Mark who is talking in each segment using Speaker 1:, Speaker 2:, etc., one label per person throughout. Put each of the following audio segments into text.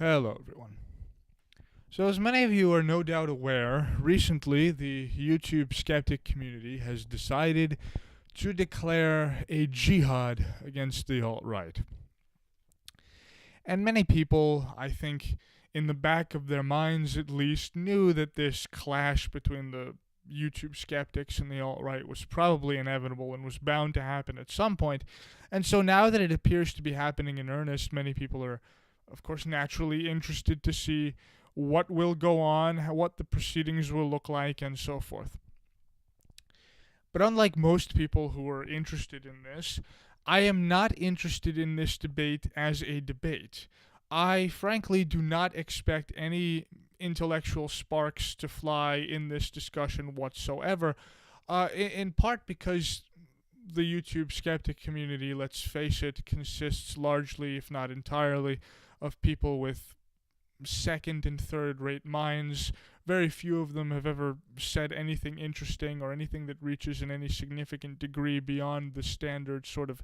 Speaker 1: Hello, everyone. So, as many of you are no doubt aware, recently the YouTube skeptic community has decided to declare a jihad against the alt right. And many people, I think, in the back of their minds at least, knew that this clash between the YouTube skeptics and the alt right was probably inevitable and was bound to happen at some point. And so now that it appears to be happening in earnest, many people are, of course, naturally interested to see what will go on, what the proceedings will look like, and so forth. But unlike most people who are interested in this, I am not interested in this debate as a debate. I frankly do not expect any intellectual sparks to fly in this discussion whatsoever, in part because the YouTube skeptic community, let's face it, consists largely, if not entirely, of people with second and third rate minds. Very few of them have ever said anything interesting or anything that reaches in any significant degree beyond the standard sort of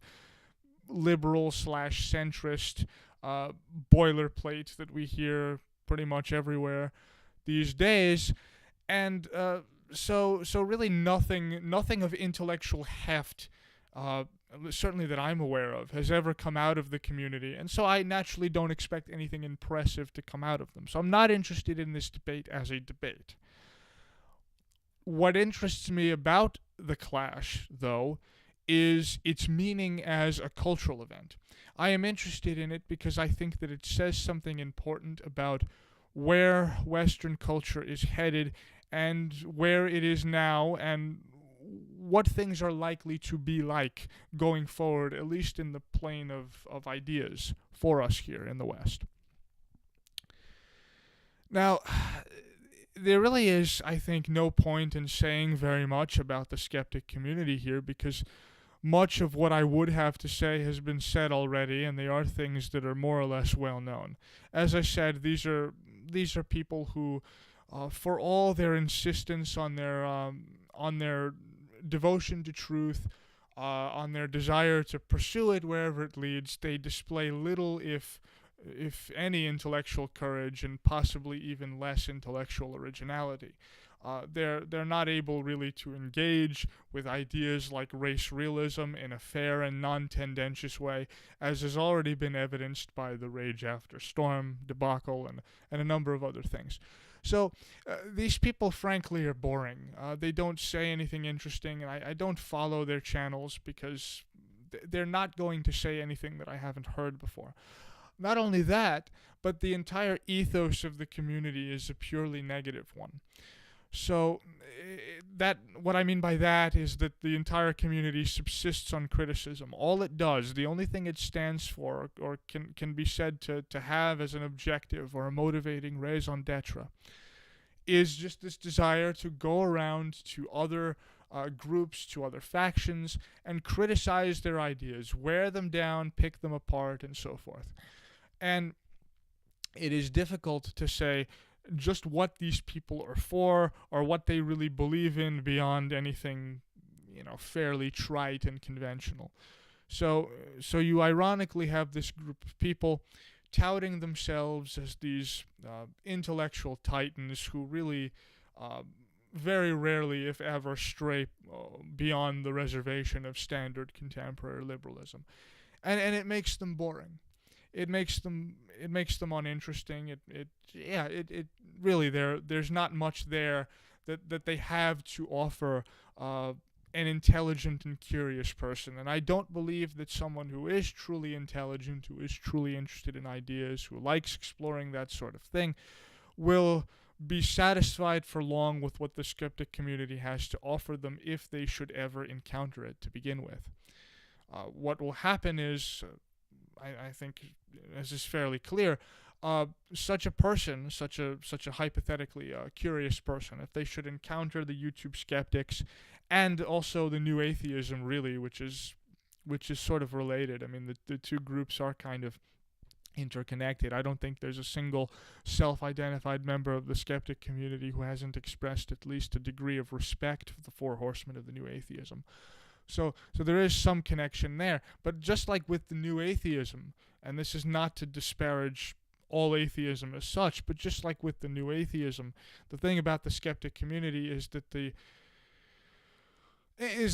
Speaker 1: liberal slash centrist boilerplate that we hear pretty much everywhere these days. And so really nothing of intellectual heft, certainly that I'm aware of, has ever come out of the community, and so I naturally don't expect anything impressive to come out of them. So I'm not interested in this debate as a debate. What interests me about the clash, though, is its meaning as a cultural event. I am interested in it because I think that it says something important about where Western culture is headed and where it is now and what things are likely to be like going forward, at least in the plane of ideas for us here in the West. Now, there really is, I think, no point in saying very much about the skeptic community here because much of what I would have to say has been said already, and they are things that are more or less well known. As I said, these are people who, for all their insistence on their devotion to truth, on their desire to pursue it wherever it leads, they display little, if any, intellectual courage and possibly even less intellectual originality. They're not able really to engage with ideas like race realism in a fair and non-tendentious way, as has already been evidenced by the Rage After Storm debacle and a number of other things. So these people, frankly, are boring. They don't say anything interesting, and I don't follow their channels because they're not going to say anything that I haven't heard before. Not only that, but the entire ethos of the community is a purely negative one. So that what I mean by that is that the entire community subsists on criticism. All it does, the only thing it stands for or can be said to have as an objective or a motivating raison d'etre, is just this desire to go around to other groups, to other factions, and criticize their ideas, wear them down, pick them apart, and so forth. And it is difficult to say just what these people are for or what they really believe in beyond anything, fairly trite and conventional. So you ironically have this group of people touting themselves as these intellectual titans who really very rarely, if ever, stray beyond the reservation of standard contemporary liberalism, and it makes them boring. It makes them uninteresting. It really there's not much there that they have to offer an intelligent and curious person. And I don't believe that someone who is truly intelligent, who is truly interested in ideas, who likes exploring that sort of thing, will be satisfied for long with what the skeptic community has to offer them if they should ever encounter it to begin with. What will happen is, I think, as is fairly clear, such a person, such a hypothetically curious person, if they should encounter the YouTube skeptics and also the new atheism, really, which is sort of related. I mean, the two groups are kind of interconnected. I don't think there's a single self-identified member of the skeptic community who hasn't expressed at least a degree of respect for the four horsemen of the new atheism. So there is some connection there. But just like with the new atheism, and this is not to disparage all atheism as such, but just like with the new atheism, the thing about the skeptic community is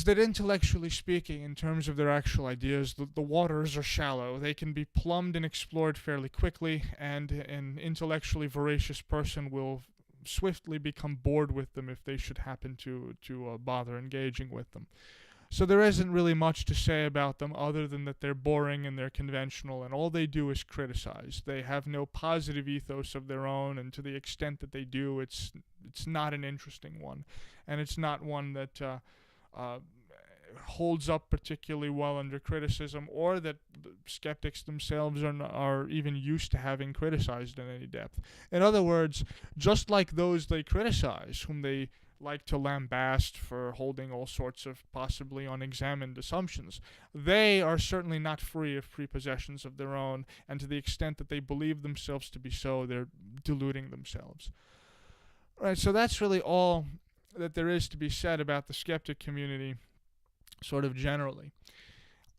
Speaker 1: that intellectually speaking, in terms of their actual ideas, the waters are shallow. They can be plumbed and explored fairly quickly, and an intellectually voracious person will swiftly become bored with them if they should happen to bother engaging with them. So there isn't really much to say about them other than that they're boring and they're conventional, and all they do is criticize. They have no positive ethos of their own, and to the extent that they do, it's not an interesting one, and it's not one that uh, holds up particularly well under criticism, or that the skeptics themselves are even used to having criticized in any depth. In other words, just like those they criticize, whom they like to lambast for holding all sorts of possibly unexamined assumptions, they are certainly not free of prepossessions of their own, and to the extent that they believe themselves to be so, they're deluding themselves. Right, so that's really all that there is to be said about the skeptic community, sort of generally.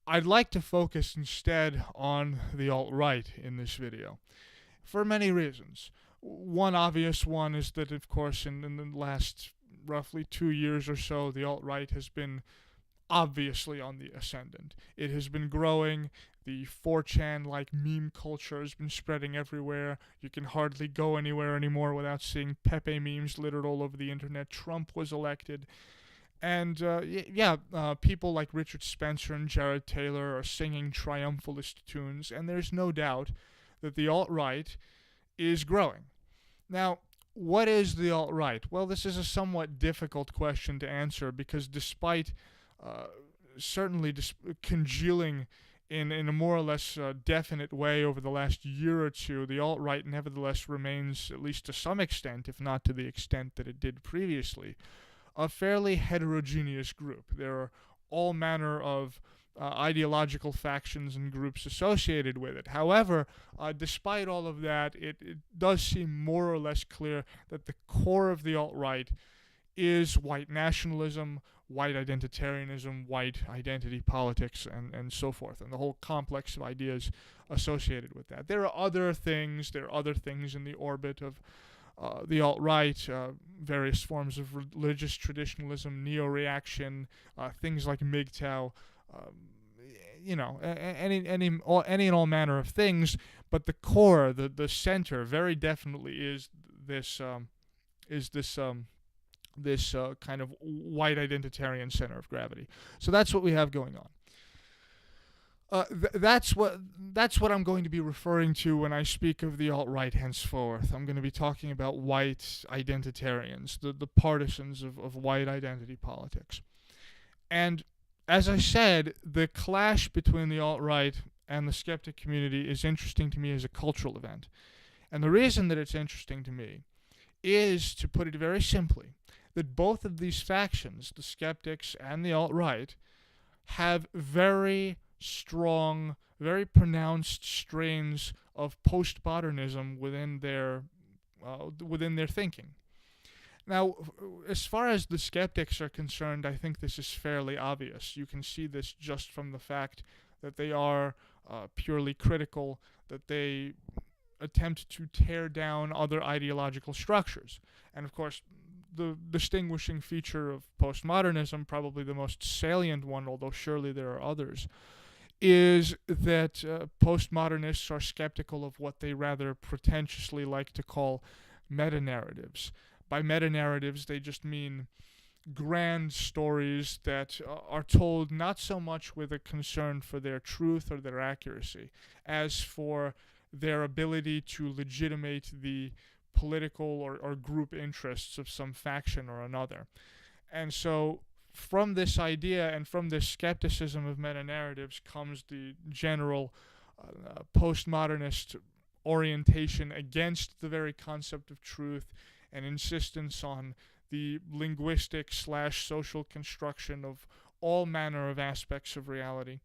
Speaker 1: I'd like to focus instead on the alt-right in this video, for many reasons. One obvious one is that, of course, in the last roughly 2 years or so, the alt-right has been obviously on the ascendant. It has been growing. The 4chan-like meme culture has been spreading everywhere. You can hardly go anywhere anymore without seeing Pepe memes littered all over the internet. Trump was elected. And people like Richard Spencer and Jared Taylor are singing triumphalist tunes, and there's no doubt that the alt-right is growing. Now, what is the alt-right? Well, this is a somewhat difficult question to answer because despite certainly congealing in a more or less definite way over the last year or two, the alt-right nevertheless remains, at least to some extent, if not to the extent that it did previously, a fairly heterogeneous group. There are all manner of ideological factions and groups associated with it. However, despite all of that, it does seem more or less clear that the core of the alt-right is white nationalism, white identitarianism, white identity politics, and so forth, and the whole complex of ideas associated with that. There are other things in the orbit of the alt-right, various forms of religious traditionalism, neo-reaction, things like MGTOW, any and all manner of things. But the core, the center, very definitely is this kind of white identitarian center of gravity. So that's what we have going on. That's what I'm going to be referring to when I speak of the alt-right henceforth. I'm going to be talking about white identitarians, the partisans of white identity politics. And as I said, the clash between the alt-right and the skeptic community is interesting to me as a cultural event. And the reason that it's interesting to me is, to put it very simply, that both of these factions, the skeptics and the alt-right, have very strong, very pronounced strains of postmodernism within their thinking. Now, as far as the skeptics are concerned, I think this is fairly obvious. You can see this just from the fact that they are purely critical, that they attempt to tear down other ideological structures. And of course, the distinguishing feature of postmodernism, probably the most salient one, although surely there are others, is that postmodernists are skeptical of what they rather pretentiously like to call meta-narratives. By meta-narratives, they just mean grand stories that are told not so much with a concern for their truth or their accuracy, as for their ability to legitimate the political or group interests of some faction or another. And so from this idea and from this skepticism of meta-narratives comes the general postmodernist orientation against the very concept of truth and insistence on the linguistic / social construction of all manner of aspects of reality.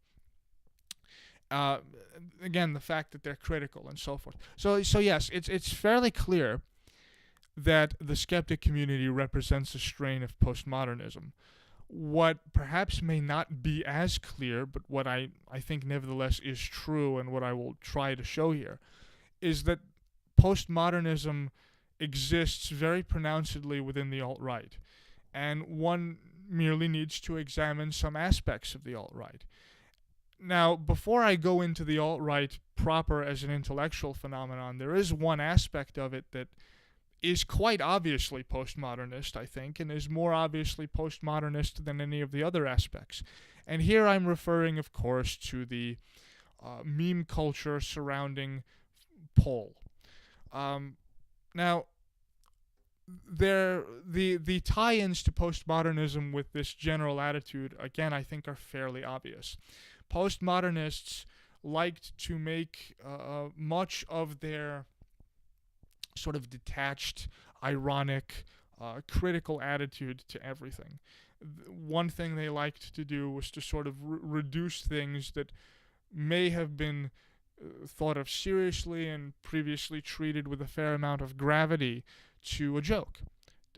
Speaker 1: Again, the fact that they're critical and so forth. So yes, it's fairly clear that the skeptic community represents a strain of postmodernism. What perhaps may not be as clear, but what I think nevertheless is true, and what I will try to show here, is that postmodernism exists very pronouncedly within the alt-right, and one merely needs to examine some aspects of the alt-right. Now, before I go into the alt-right proper as an intellectual phenomenon, there is one aspect of it that is quite obviously postmodernist, I think, and is more obviously postmodernist than any of the other aspects. And here I'm referring, of course, to the meme culture surrounding Poll. Now, the tie-ins to postmodernism with this general attitude, again, I think are fairly obvious. Postmodernists liked to make much of their sort of detached, ironic, critical attitude to everything. One thing they liked to do was to sort of reduce things that may have been thought of seriously and previously treated with a fair amount of gravity to a joke.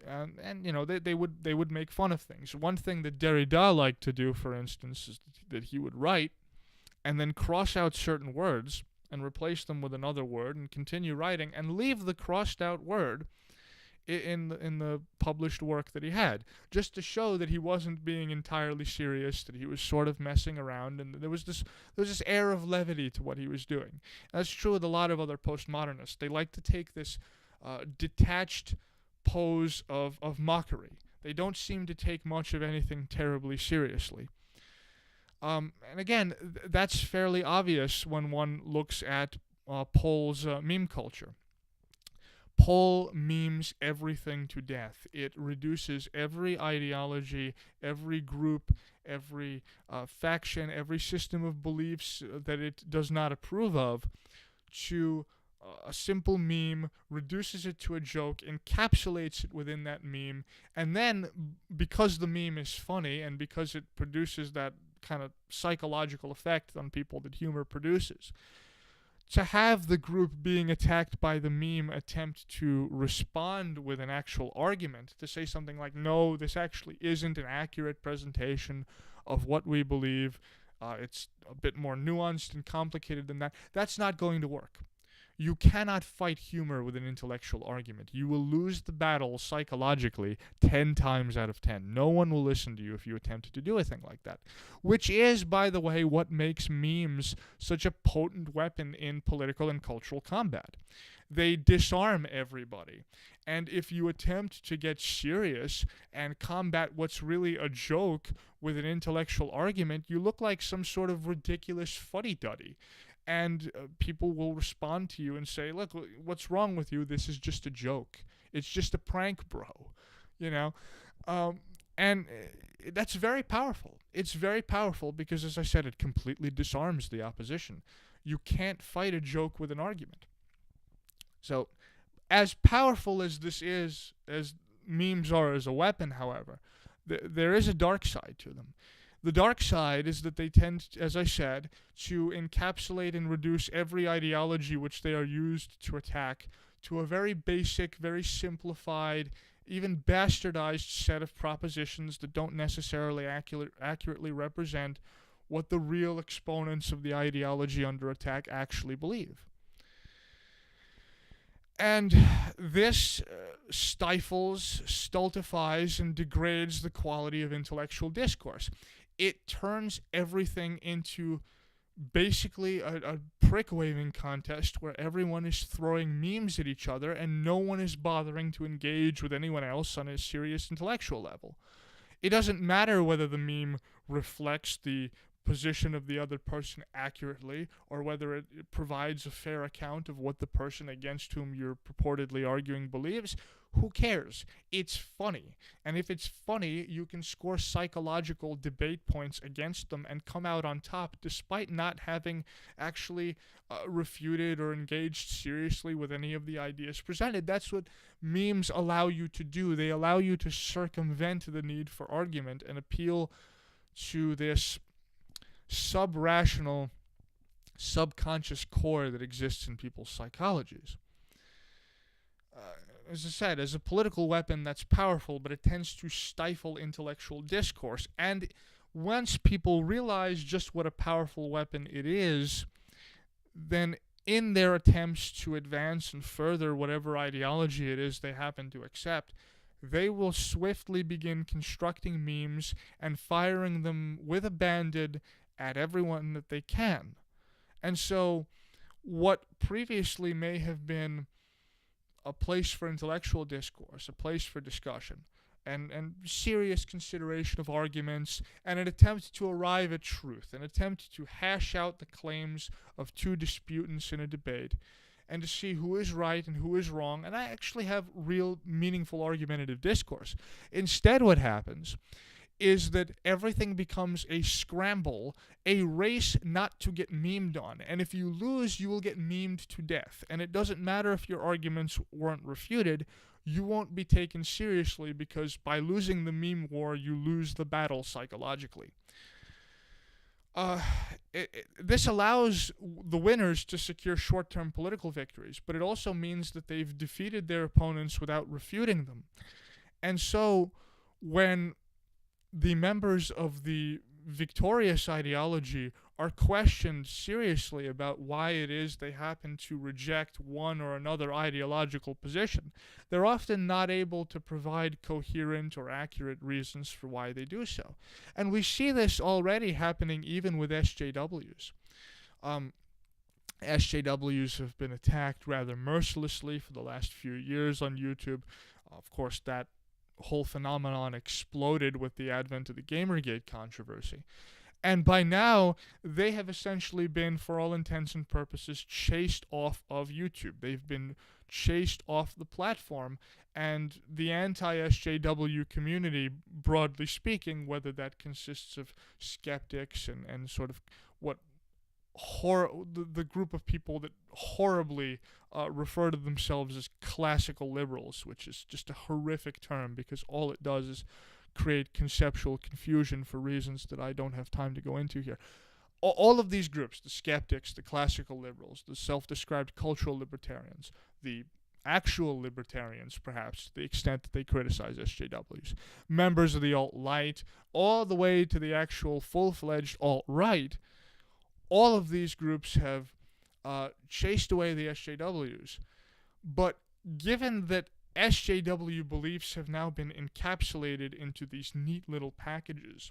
Speaker 1: And you know, they would make fun of things. One thing that Derrida liked to do, for instance, is that he would write and then cross out certain words and replace them with another word and continue writing and leave the crossed out word in the published work that he had, just to show that he wasn't being entirely serious, that he was sort of messing around, and there was this air of levity to what he was doing. And that's true with a lot of other postmodernists. They like to take this detached pose of mockery. They don't seem to take much of anything terribly seriously. And again, that's fairly obvious when one looks at Poll's meme culture. Poll memes everything to death. It reduces every ideology, every group, every faction, every system of beliefs that it does not approve of to a simple meme, reduces it to a joke, encapsulates it within that meme, and then, because the meme is funny and because it produces that kind of psychological effect on people that humor produces, to have the group being attacked by the meme attempt to respond with an actual argument, to say something like, no, this actually isn't an accurate presentation of what we believe, it's a bit more nuanced and complicated than that, that's not going to work. You cannot fight humor with an intellectual argument. You will lose the battle psychologically 10 times out of 10. No one will listen to you if you attempt to do a thing like that. Which is, by the way, what makes memes such a potent weapon in political and cultural combat. They disarm everybody. And if you attempt to get serious and combat what's really a joke with an intellectual argument, you look like some sort of ridiculous fuddy-duddy. And people will respond to you and say, look, what's wrong with you? This is just a joke. It's just a prank, bro. You know? And that's very powerful. It's very powerful because, as I said, it completely disarms the opposition. You can't fight a joke with an argument. So, as powerful as this is, as memes are as a weapon, however, there is a dark side to them. The dark side is that they tend, as I said, to encapsulate and reduce every ideology which they are used to attack to a very basic, very simplified, even bastardized set of propositions that don't necessarily accurately represent what the real exponents of the ideology under attack actually believe. And this stifles, stultifies, and degrades the quality of intellectual discourse. It turns everything into basically a prick-waving contest where everyone is throwing memes at each other and no one is bothering to engage with anyone else on a serious intellectual level. It doesn't matter whether the meme reflects the position of the other person accurately or whether it provides a fair account of what the person against whom you're purportedly arguing believes. Who cares? It's funny. And if it's funny, you can score psychological debate points against them and come out on top despite not having actually refuted or engaged seriously with any of the ideas presented. That's what memes allow you to do. They allow you to circumvent the need for argument and appeal to this sub-rational, subconscious core that exists in people's psychologies. As I said, as a political weapon, that's powerful, but it tends to stifle intellectual discourse. And once people realize just what a powerful weapon it is, then in their attempts to advance and further whatever ideology it is they happen to accept, they will swiftly begin constructing memes and firing them with abandon at everyone that they can. And so, what previously may have been a place for intellectual discourse, a place for discussion, and serious consideration of arguments, and an attempt to arrive at truth, an attempt to hash out the claims of two disputants in a debate, and to see who is right and who is wrong, and I actually have real, meaningful, argumentative discourse. Instead, what happens is that everything becomes a scramble, a race not to get memed on. And if you lose, you will get memed to death. And it doesn't matter if your arguments weren't refuted, you won't be taken seriously because by losing the meme war, you lose the battle psychologically. Uh, this allows the winners to secure short-term political victories, but it also means that they've defeated their opponents without refuting them. And so, when the members of the victorious ideology are questioned seriously about why it is they happen to reject one or another ideological position, they're often not able to provide coherent or accurate reasons for why they do so. And we see this already happening even with SJWs. SJWs have been attacked rather mercilessly for the last few years on YouTube. Of course, that whole phenomenon exploded with the advent of the Gamergate controversy. And by now, they have essentially been, for all intents and purposes, chased off of YouTube. They've been chased off the platform, and the anti-SJW community, broadly speaking, whether that consists of skeptics and sort of what the group of people that horribly refer to themselves as classical liberals, which is just a horrific term because all it does is create conceptual confusion for reasons that I don't have time to go into here. All of these groups, the skeptics, the classical liberals, the self-described cultural libertarians, the actual libertarians, perhaps, to the extent that they criticize SJWs, members of the alt-right, all the way to the actual full-fledged alt-right, all of these groups have chased away the SJWs. But given that SJW beliefs have now been encapsulated into these neat little packages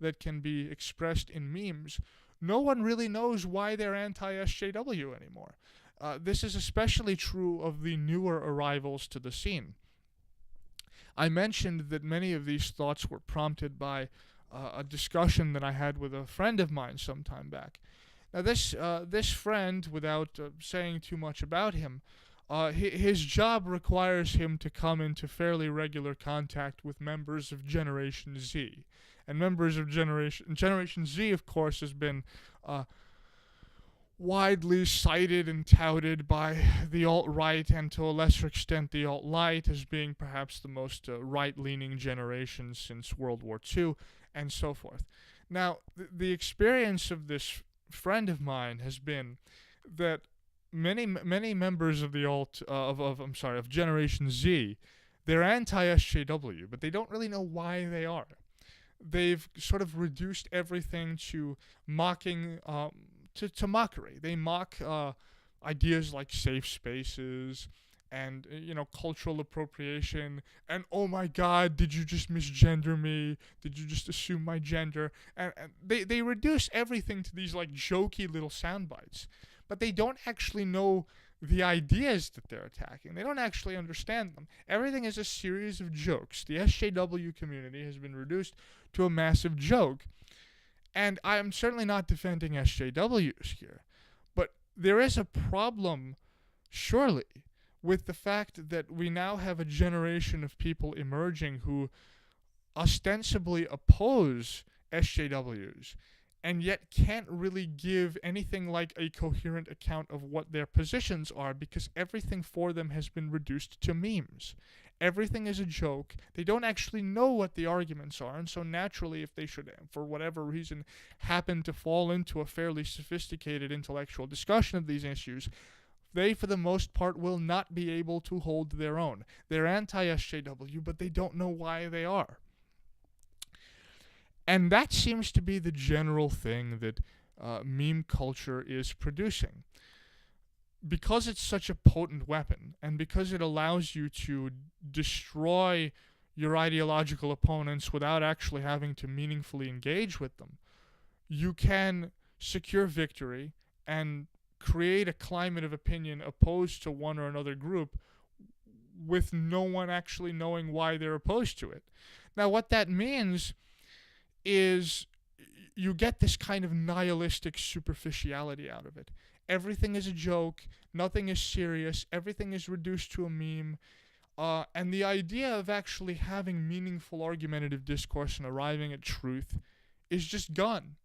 Speaker 1: that can be expressed in memes, no one really knows why they're anti-SJW anymore. This is especially true of the newer arrivals to the scene. I mentioned that many of these thoughts were prompted by a discussion that I had with a friend of mine some time back. Now, this friend, without saying too much about him, his job requires him to come into fairly regular contact with members of Generation Z. And members of Generation Z, of course, has been widely cited and touted by the alt-right and to a lesser extent the alt-right as being perhaps the most right-leaning generation since World War II and so forth. Now, the experience of this friend of mine has been that many members of the of Generation Z, they're anti-SJW, but they don't really know why they are. They've sort of reduced everything to mocking, to mockery. They mock ideas like safe spaces and cultural appropriation, and oh my god, did you just misgender me? Did you just assume my gender? And they reduce everything to these like jokey little sound bites, but they don't actually know the ideas that they're attacking. They don't actually understand them. Everything is a series of jokes. The SJW community has been reduced to a massive joke, and I am certainly not defending SJWs here, but there is a problem, surely, with the fact that we now have a generation of people emerging who ostensibly oppose SJWs and yet can't really give anything like a coherent account of what their positions are because everything for them has been reduced to memes. Everything is a joke. They don't actually know what the arguments are, and so naturally, if they should, for whatever reason, happen to fall into a fairly sophisticated intellectual discussion of these issues, they, for the most part, will not be able to hold their own. They're anti-SJW, but they don't know why they are. And that seems to be the general thing that meme culture is producing. because it's such a potent weapon, and because it allows you to destroy your ideological opponents without actually having to meaningfully engage with them, you can secure victory and create a climate of opinion opposed to one or another group with no one actually knowing why they're opposed to it. Now, what that means is you get this kind of nihilistic superficiality out of it. Everything is a joke, nothing is serious, everything is reduced to a meme. And the idea of actually having meaningful argumentative discourse and arriving at truth is just gone.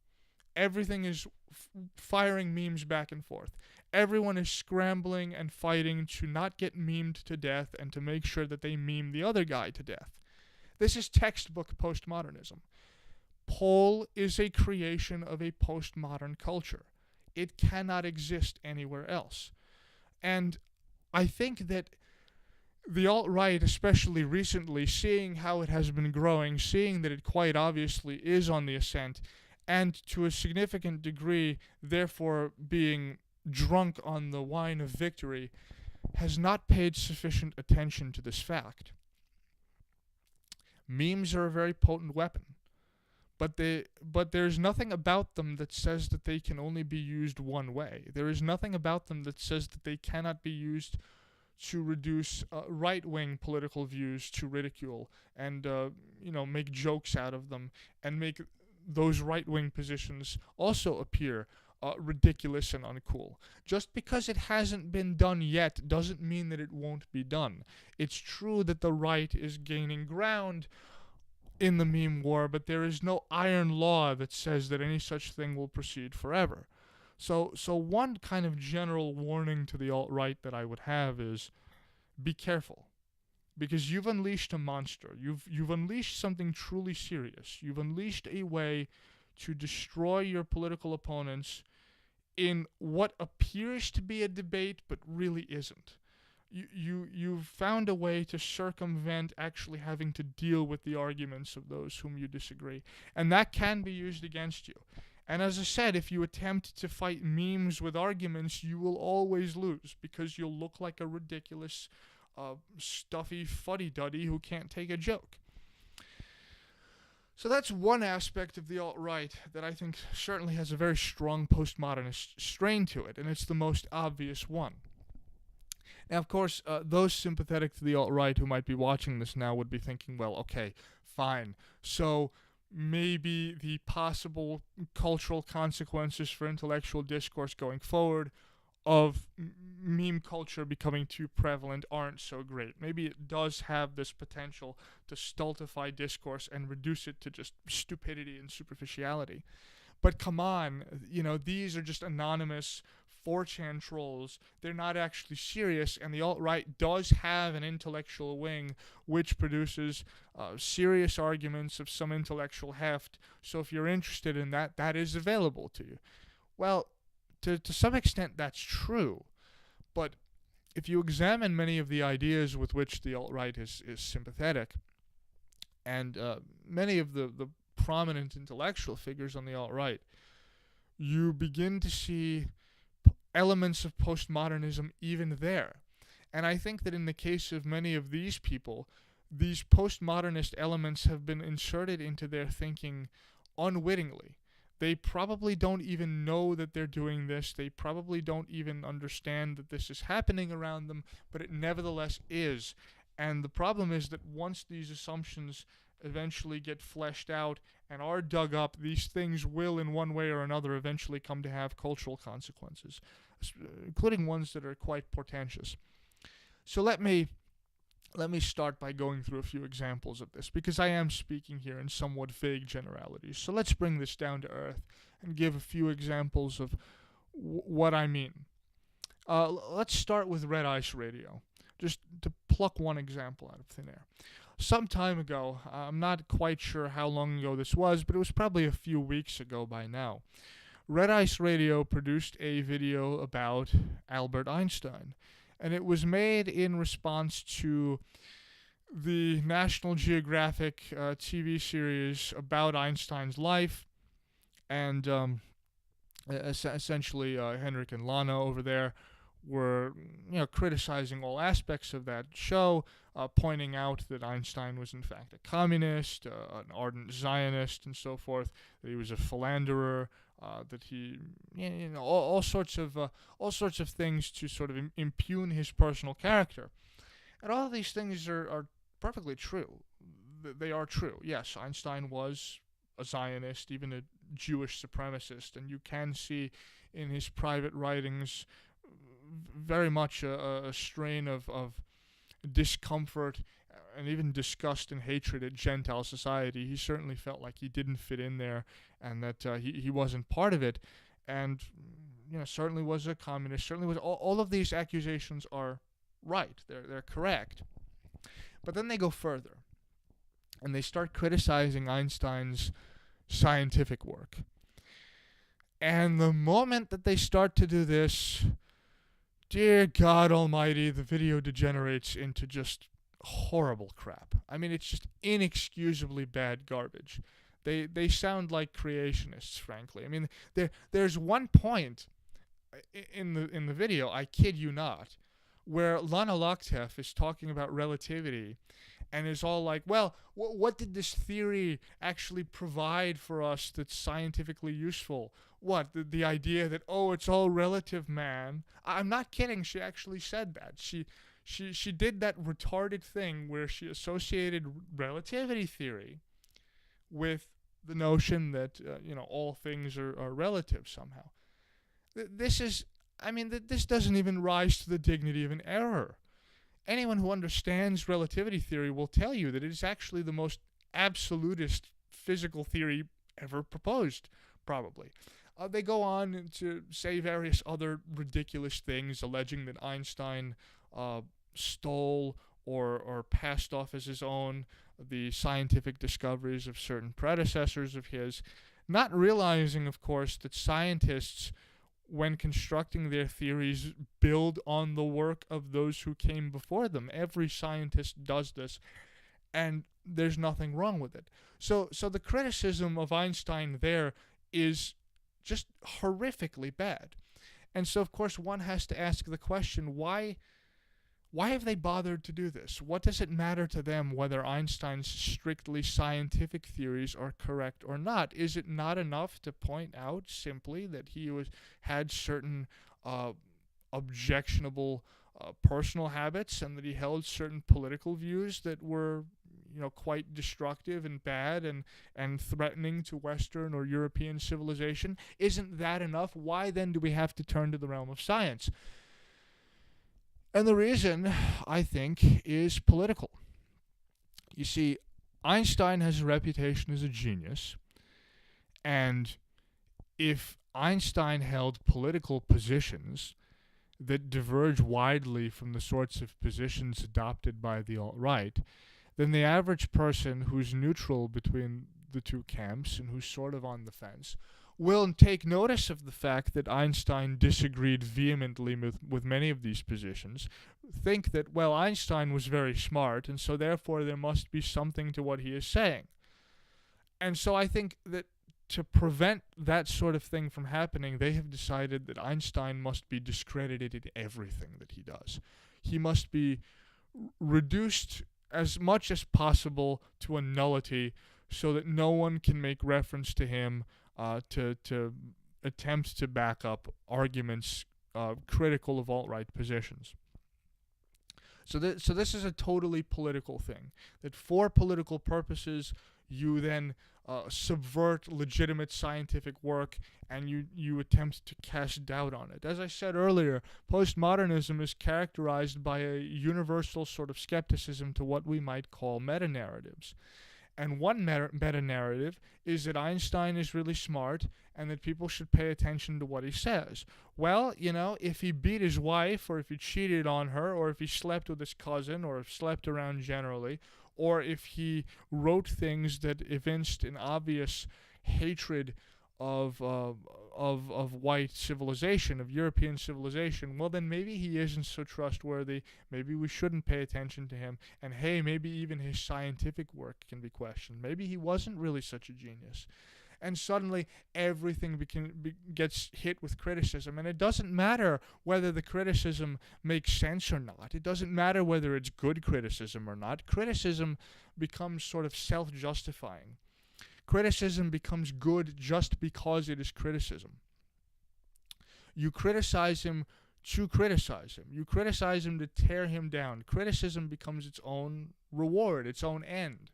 Speaker 1: Everything is firing memes back and forth. Everyone is scrambling and fighting to not get memed to death and to make sure that they meme the other guy to death. This is textbook postmodernism. Poll is a creation of a postmodern culture. It cannot exist anywhere else. And I think that the alt-right, especially recently, seeing how it has been growing, seeing that it quite obviously is on the ascent, and to a significant degree, therefore, being drunk on the wine of victory, has not paid sufficient attention to this fact. Memes are a very potent weapon, but there's nothing about them that says that they can only be used one way. There is nothing about them that says that they cannot be used to reduce right-wing political views to ridicule and make jokes out of them and make those right-wing positions also appear ridiculous and uncool. Just because it hasn't been done yet doesn't mean that it won't be done. It's true that the right is gaining ground in the meme war, but there is no iron law that says that any such thing will proceed forever. So one kind of general warning to the alt-right that I would have is be careful, because you've unleashed a monster. You've unleashed something truly serious. You've unleashed a way to destroy your political opponents in what appears to be a debate but really isn't. You've found a way to circumvent actually having to deal with the arguments of those whom you disagree, and that can be used against you. And as I said, if you attempt to fight memes with arguments, you will always lose, because you'll look like a ridiculous, stuffy fuddy-duddy who can't take a joke. So that's one aspect of the alt-right that I think certainly has a very strong postmodernist strain to it, and it's the most obvious one. Now, of course, those sympathetic to the alt-right who might be watching this now would be thinking, well, okay, fine. So maybe the possible cultural consequences for intellectual discourse going forward of meme culture becoming too prevalent aren't so great. Maybe it does have this potential to stultify discourse and reduce it to just stupidity and superficiality. But come on, these are just anonymous 4chan trolls. They're not actually serious, and the alt-right does have an intellectual wing which produces serious arguments of some intellectual heft. So if you're interested in that, that is available to you. Well, to some extent that's true, but if you examine many of the ideas with which the alt-right is sympathetic, and many of the prominent intellectual figures on the alt-right, you begin to see elements of postmodernism even there. And I think that in the case of many of these people, these postmodernist elements have been inserted into their thinking unwittingly. They probably don't even know that they're doing this. They probably don't even understand that this is happening around them, but it nevertheless is. And the problem is that once these assumptions eventually get fleshed out and are dug up, these things will, in one way or another, eventually come to have cultural consequences, including ones that are quite portentous. So let me start by going through a few examples of this, because I am speaking here in somewhat vague generalities. So let's bring this down to earth and give a few examples of what I mean. Let's start with Red Ice Radio, just to pluck one example out of thin air. Some time ago, I'm not quite sure how long ago this was, but it was probably a few weeks ago by now, Red Ice Radio produced a video about Albert Einstein. And it was made in response to the National Geographic TV series about Einstein's life, and essentially Henrik and Lana over there were criticizing all aspects of that show, pointing out that Einstein was in fact a communist, an ardent Zionist, and so forth. That he was a philanderer. That he, all sorts of things to sort of impugn his personal character. And all of these things are perfectly true. They are true. Yes, Einstein was a Zionist, even a Jewish supremacist, and you can see in his private writings very much a strain of discomfort and even disgust and hatred at Gentile society. He certainly felt like he didn't fit in there and that he wasn't part of it. And, certainly was a communist, certainly was. All of these accusations are right, they're correct. But then they go further and they start criticizing Einstein's scientific work. And the moment that they start to do this, dear God Almighty, the video degenerates into just horrible crap. I mean, it's just inexcusably bad garbage. They sound like creationists, frankly. I mean, there's one point in the video, I kid you not, where Lana Lochtef is talking about relativity and is all like, well, what did this theory actually provide for us that's scientifically useful? What, the idea that, oh, it's all relative, man? I'm not kidding. She actually said that. She did that retarded thing where she associated relativity theory with the notion that, all things are relative somehow. This doesn't even rise to the dignity of an error. Anyone who understands relativity theory will tell you that it is actually the most absolutist physical theory ever proposed, probably. They go on to say various other ridiculous things, alleging that Einstein stole or passed off as his own the scientific discoveries of certain predecessors of his, not realizing, of course, that scientists, when constructing their theories, build on the work of those who came before them. Every scientist does this, and there's nothing wrong with it. So the criticism of Einstein there is just horrifically bad. And so, of course, one has to ask the question, why have they bothered to do this? What does it matter to them whether Einstein's strictly scientific theories are correct or not? Is it not enough to point out simply that he had certain objectionable personal habits and that he held certain political views that were quite destructive and bad and threatening to Western or European civilization? Isn't that enough? Why then do we have to turn to the realm of science? And the reason, I think, is political. You see, Einstein has a reputation as a genius, and if Einstein held political positions that diverge widely from the sorts of positions adopted by the alt-right, then the average person who's neutral between the two camps and who's sort of on the fence will take notice of the fact that Einstein disagreed vehemently with many of these positions, think that, well, Einstein was very smart, and so therefore there must be something to what he is saying. And so I think that to prevent that sort of thing from happening, they have decided that Einstein must be discredited in everything that he does. He must be reduced as much as possible to a nullity so that no one can make reference to him to attempt to back up arguments critical of alt-right positions. So this is a totally political thing, that for political purposes you then subvert legitimate scientific work and you attempt to cast doubt on it. As I said earlier, postmodernism is characterized by a universal sort of skepticism to what we might call meta-narratives. And one meta-narrative is that Einstein is really smart and that people should pay attention to what he says. Well, if he beat his wife, or if he cheated on her, or if he slept with his cousin, or if slept around generally, or if he wrote things that evinced an obvious hatred of white civilization, of European civilization, well, then maybe he isn't so trustworthy. Maybe we shouldn't pay attention to him. And hey, maybe even his scientific work can be questioned. Maybe he wasn't really such a genius. and suddenly everything gets hit with criticism. And it doesn't matter whether the criticism makes sense or not. It doesn't matter whether it's good criticism or not. Criticism becomes sort of self-justifying. Criticism becomes good just because it is criticism. You criticize him to criticize him. You criticize him to tear him down. Criticism becomes its own reward, its own end.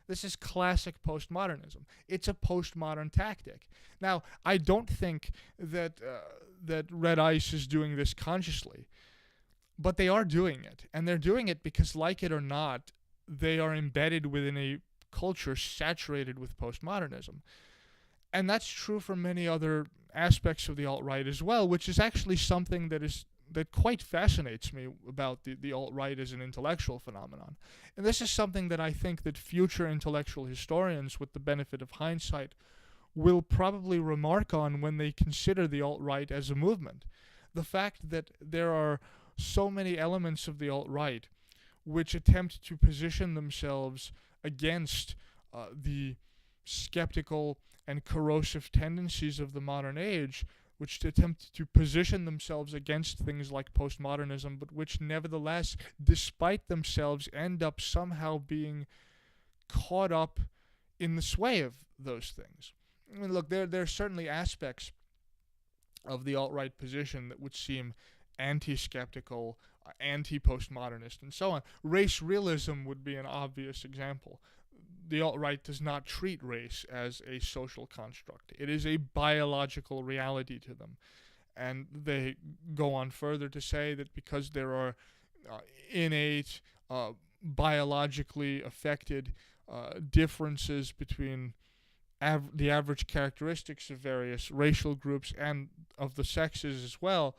Speaker 1: This is classic postmodernism. It's a postmodern tactic. Now, I don't think that Red Ice is doing this consciously, but they are doing it, and they're doing it because, like it or not, they are embedded within a culture saturated with postmodernism. And that's true for many other aspects of the alt-right as well, which is actually something that quite fascinates me about the alt-right as an intellectual phenomenon. And this is something that I think that future intellectual historians, with the benefit of hindsight, will probably remark on when they consider the alt-right as a movement. The fact that there are so many elements of the alt-right which attempt to position themselves against the skeptical and corrosive tendencies of the modern age, which attempt to position themselves against things like postmodernism, but which nevertheless, despite themselves, end up somehow being caught up in the sway of those things. I mean, look, there are certainly aspects of the alt-right position that would seem anti-skeptical, anti-postmodernist, and so on. Race realism would be an obvious example. The alt-right does not treat race as a social construct. It is a biological reality to them. And they go on further to say that because there are innate, biologically affected differences between the average characteristics of various racial groups and of the sexes as well,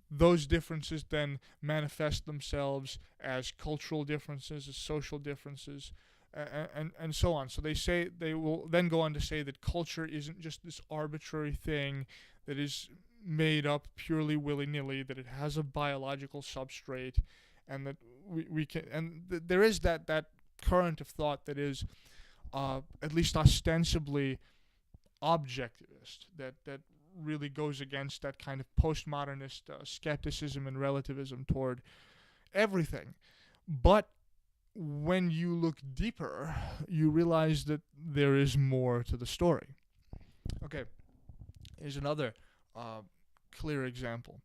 Speaker 1: those differences then manifest themselves as cultural differences, as social differences, and so on. So they will then go on to say that culture isn't just this arbitrary thing that is made up purely willy-nilly, that it has a biological substrate, and that we can, and there is that current of thought that is at least ostensibly objectivist, that really goes against that kind of postmodernist skepticism and relativism toward everything. But when you look deeper, you realize that there is more to the story. Okay, here's another clear example.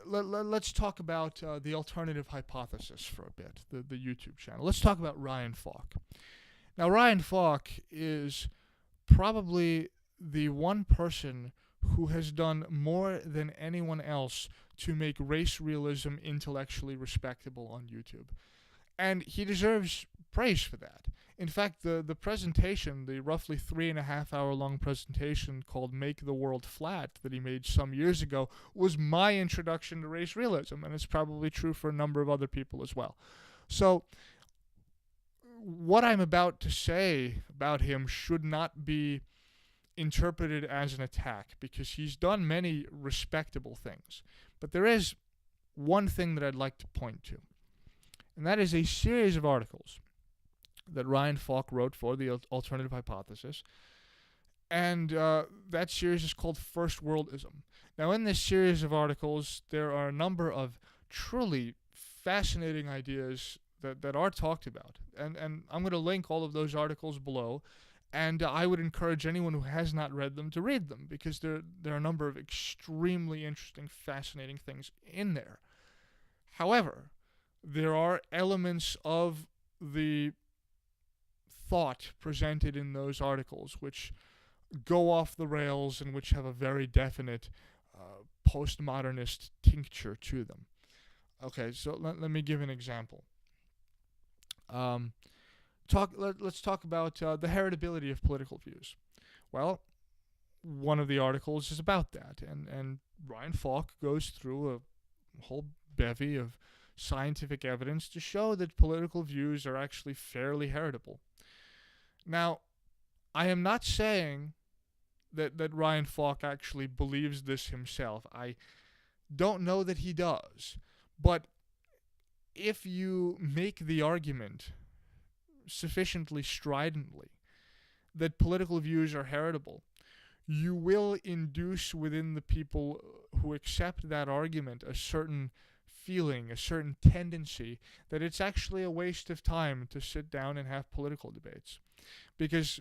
Speaker 1: Let's talk about the alternative hypothesis for a bit, the YouTube channel. Let's talk about Ryan Falk. Now, Ryan Falk is probably the one person who has done more than anyone else to make race realism intellectually respectable on YouTube. And he deserves praise for that. In fact, the presentation, the roughly 3.5 hour long presentation called Make the World Flat that he made some years ago, was my introduction to race realism, and it's probably true for a number of other people as well. So, what I'm about to say about him should not be interpreted as an attack, because he's done many respectable things. But there is one thing that I'd like to point to, and that is a series of articles that Ryan Falk wrote for the Alternative Hypothesis, and that series is called First Worldism. Now, in this series of articles, there are a number of truly fascinating ideas that are talked about, and I'm going to link all of those articles below. And I would encourage anyone who has not read them to read them, because there are a number of extremely interesting, fascinating things in there. However, there are elements of the thought presented in those articles which go off the rails and which have a very definite postmodernist tincture to them. Okay, so let me give an example. Let's talk about the heritability of political views. Well, one of the articles is about that, and Ryan Falk goes through a whole bevy of scientific evidence to show that political views are actually fairly heritable. Now, I am not saying that Ryan Falk actually believes this himself. I don't know that he does. But if you make the argument sufficiently stridently that political views are heritable, you will induce within the people who accept that argument a certain feeling, a certain tendency that it's actually a waste of time to sit down and have political debates. Because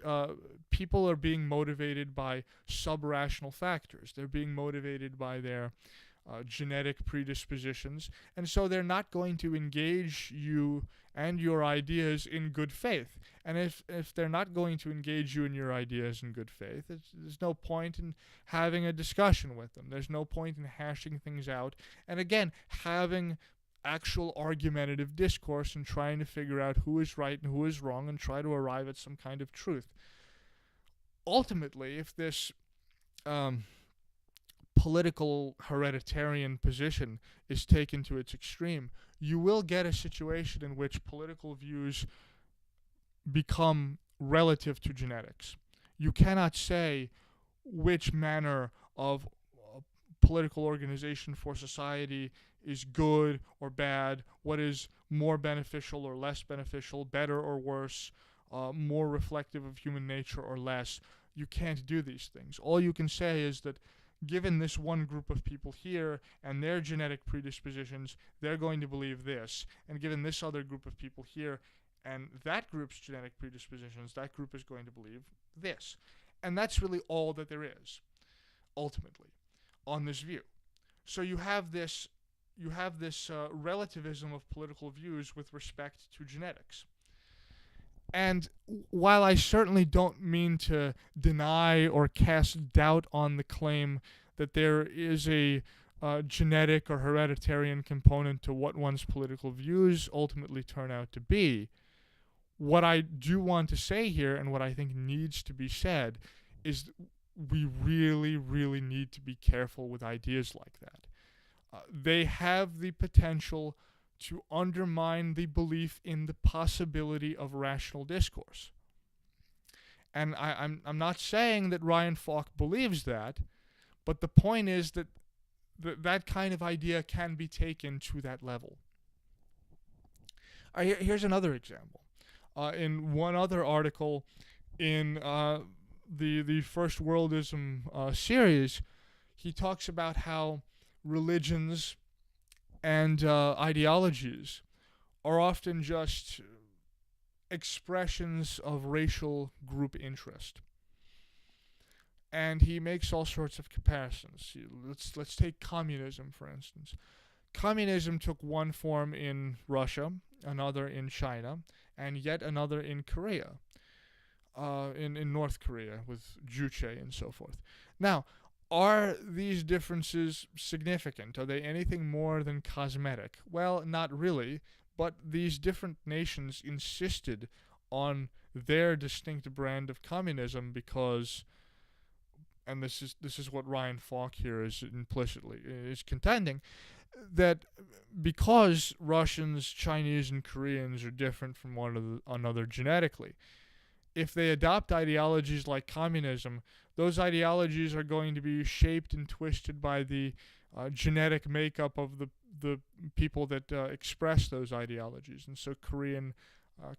Speaker 1: people are being motivated by sub-rational factors. They're being motivated by their genetic predispositions, and so they're not going to engage you and your ideas in good faith. And if they're not going to engage you in your ideas in good faith, there's no point in having a discussion with them. There's no point in hashing things out. And again, having actual argumentative discourse and trying to figure out who is right and who is wrong and try to arrive at some kind of truth. Ultimately, if this political hereditarian position is taken to its extreme, you will get a situation in which political views become relative to genetics. You cannot say which manner of political organization for society is good or bad, what is more beneficial or less beneficial, better or worse, more reflective of human nature or less. You can't do these things. All you can say is that given this one group of people here and their genetic predispositions, they're going to believe this. And given this other group of people here and that group's genetic predispositions, that group is going to believe this. And that's really all that there is, ultimately, on this view. So you have this relativism of political views with respect to genetics. And while I certainly don't mean to deny or cast doubt on the claim that there is a genetic or hereditarian component to what one's political views ultimately turn out to be, what I do want to say here, and what I think needs to be said, is we really, really need to be careful with ideas like that. They have the potential to undermine the belief in the possibility of rational discourse. And I'm not saying that Ryan Falk believes that, but the point is that that kind of idea can be taken to that level. Here's another example. In one other article in the First Worldism series, he talks about how religions and ideologies are often just expressions of racial group interest. And he makes all sorts of comparisons. Let's take communism, for instance. Communism took one form in Russia, another in China, and yet another in Korea, in North Korea with Juche and so forth. Now, are these differences significant? Are they anything more than cosmetic? Well, not really, but these different nations insisted on their distinct brand of communism because, and this is what Ryan Falk here is implicitly is contending, that because Russians, Chinese, and Koreans are different from one another genetically, if they adopt ideologies like communism, those ideologies are going to be shaped and twisted by the genetic makeup of the people that express those ideologies. And so Korean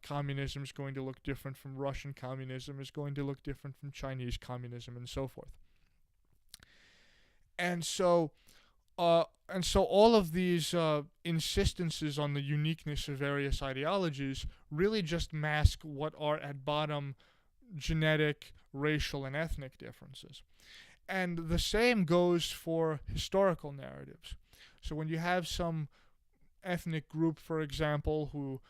Speaker 1: communism is going to look different from Russian communism, is going to look different from Chinese communism, and so forth. And so all of these insistences on the uniqueness of various ideologies really just mask what are at bottom genetic, racial, and ethnic differences. And the same goes for historical narratives. So when you have some ethnic group, for example, who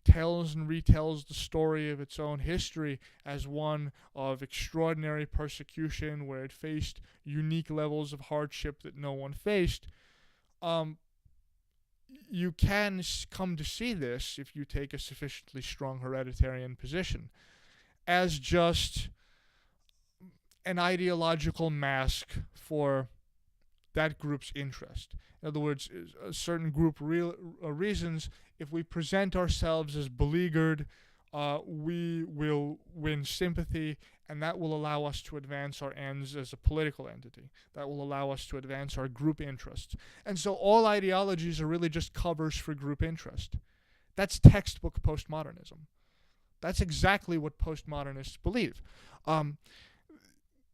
Speaker 1: tells and retells the story of its own history as one of extraordinary persecution where it faced unique levels of hardship that no one faced, you can come to see this, if you take a sufficiently strong hereditarian position, as just an ideological mask for that group's interest. In other words, a certain group reasons, if we present ourselves as beleaguered, we will win sympathy, and that will allow us to advance our ends as a political entity. That will allow us to advance our group interests. And so all ideologies are really just covers for group interest. That's textbook postmodernism. That's exactly what postmodernists believe. Um,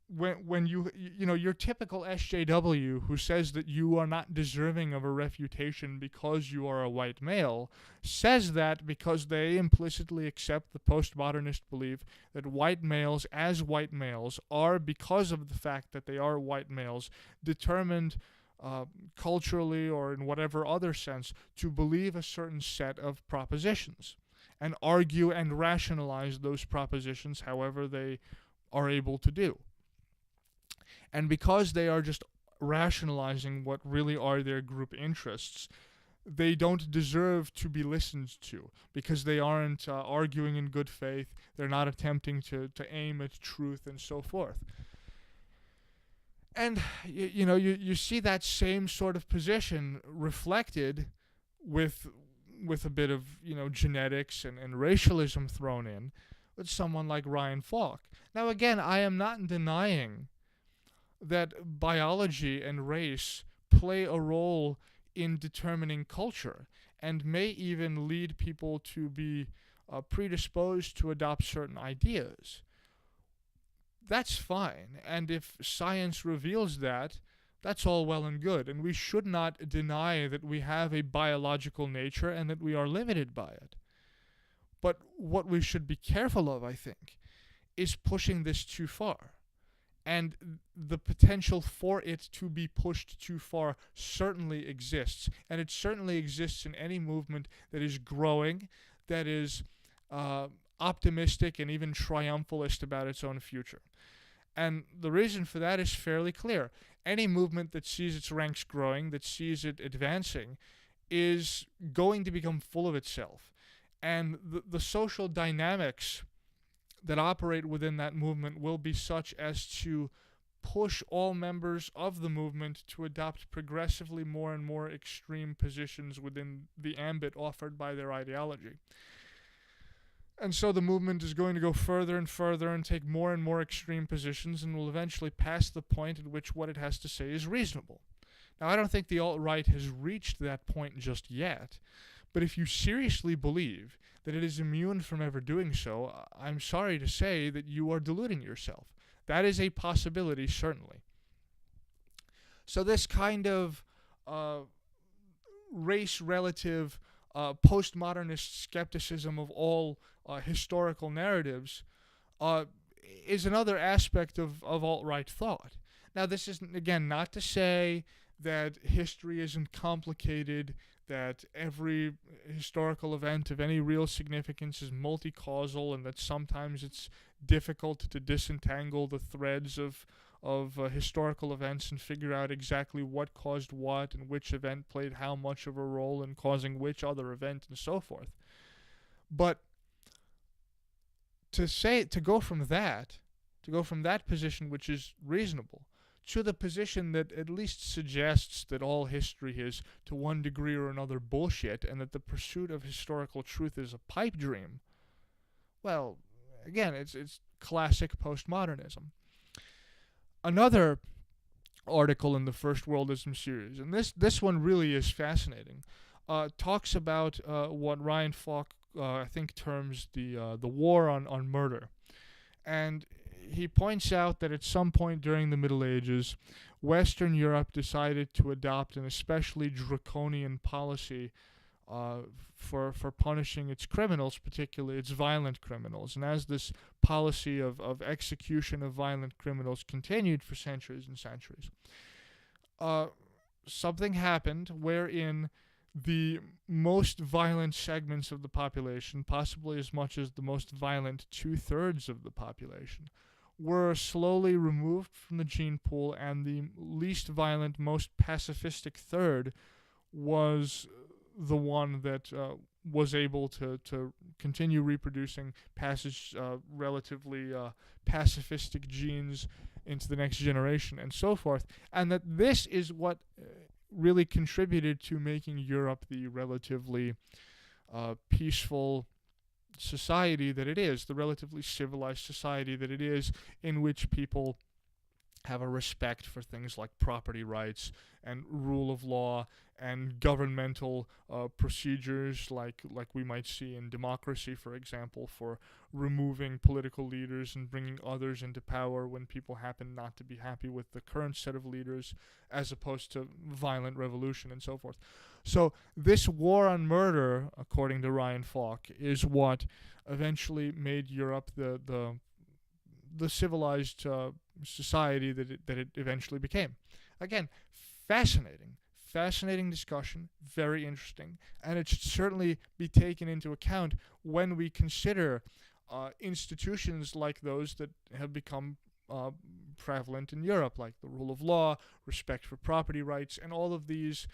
Speaker 1: when your typical SJW who says that you are not deserving of a refutation because you are a white male says that because they implicitly accept the postmodernist belief that white males as white males are, because of the fact that they are white males, determined culturally or in whatever other sense to believe a certain set of propositions and argue and rationalize those propositions however they are able to do. And because they are just rationalizing what really are their group interests, they don't deserve to be listened to because they aren't arguing in good faith. They're not attempting to aim at truth and so forth. And you see that same sort of position reflected with a bit of genetics and racialism thrown in with someone like Ryan Falk. Now again, I am not denying that biology and race play a role in determining culture and may even lead people to be predisposed to adopt certain ideas. That's fine. And if science reveals that, that's all well and good. And we should not deny that we have a biological nature and that we are limited by it. But what we should be careful of, I think, is pushing this too far. And the potential for it to be pushed too far certainly exists. And it certainly exists in any movement that is growing, that is optimistic and even triumphalist about its own future. And the reason for that is fairly clear. Any movement that sees its ranks growing, that sees it advancing, is going to become full of itself. And the social dynamics that operate within that movement will be such as to push all members of the movement to adopt progressively more and more extreme positions within the ambit offered by their ideology. And so the movement is going to go further and further and take more and more extreme positions and will eventually pass the point at which what it has to say is reasonable. Now, I don't think the alt-right has reached that point just yet, but if you seriously believe that it is immune from ever doing so, I'm sorry to say that you are deluding yourself. That is a possibility, certainly. So this kind of race-relative postmodernist skepticism of all historical narratives is another aspect of alt-right thought. Now, this is, again, not to say that history isn't complicated, that every historical event of any real significance is multi-causal, and that sometimes it's difficult to disentangle the threads of historical events and figure out exactly what caused what and which event played how much of a role in causing which other event and so forth. But to go from that position, which is reasonable, to the position that at least suggests that all history is, to one degree or another, bullshit, and that the pursuit of historical truth is a pipe dream, well, again, it's classic postmodernism. Another article in the First Worldism series, and this one really is fascinating, talks about what Ryan Falk, I think, terms the war on murder. And he points out that at some point during the Middle Ages, Western Europe decided to adopt an especially draconian policy for punishing its criminals, particularly its violent criminals. And as this policy of execution of violent criminals continued for centuries and centuries, something happened wherein the most violent segments of the population, possibly as much as the most violent 2/3 of the population, were slowly removed from the gene pool, and the least violent, most pacifistic third was the one that was able to continue reproducing relatively pacifistic genes into the next generation and so forth. And that this is what really contributed to making Europe the relatively peaceful society that it is, the relatively civilized society that it is, in which people have a respect for things like property rights and rule of law and governmental procedures like we might see in democracy, for example, for removing political leaders and bringing others into power when people happen not to be happy with the current set of leaders, as opposed to violent revolution and so forth. So this war on murder, according to Ryan Falk, is what eventually made Europe the civilized society that it eventually became. Again, fascinating discussion, very interesting, and it should certainly be taken into account when we consider institutions like those that have become prevalent in Europe, like the rule of law, respect for property rights, and all of these,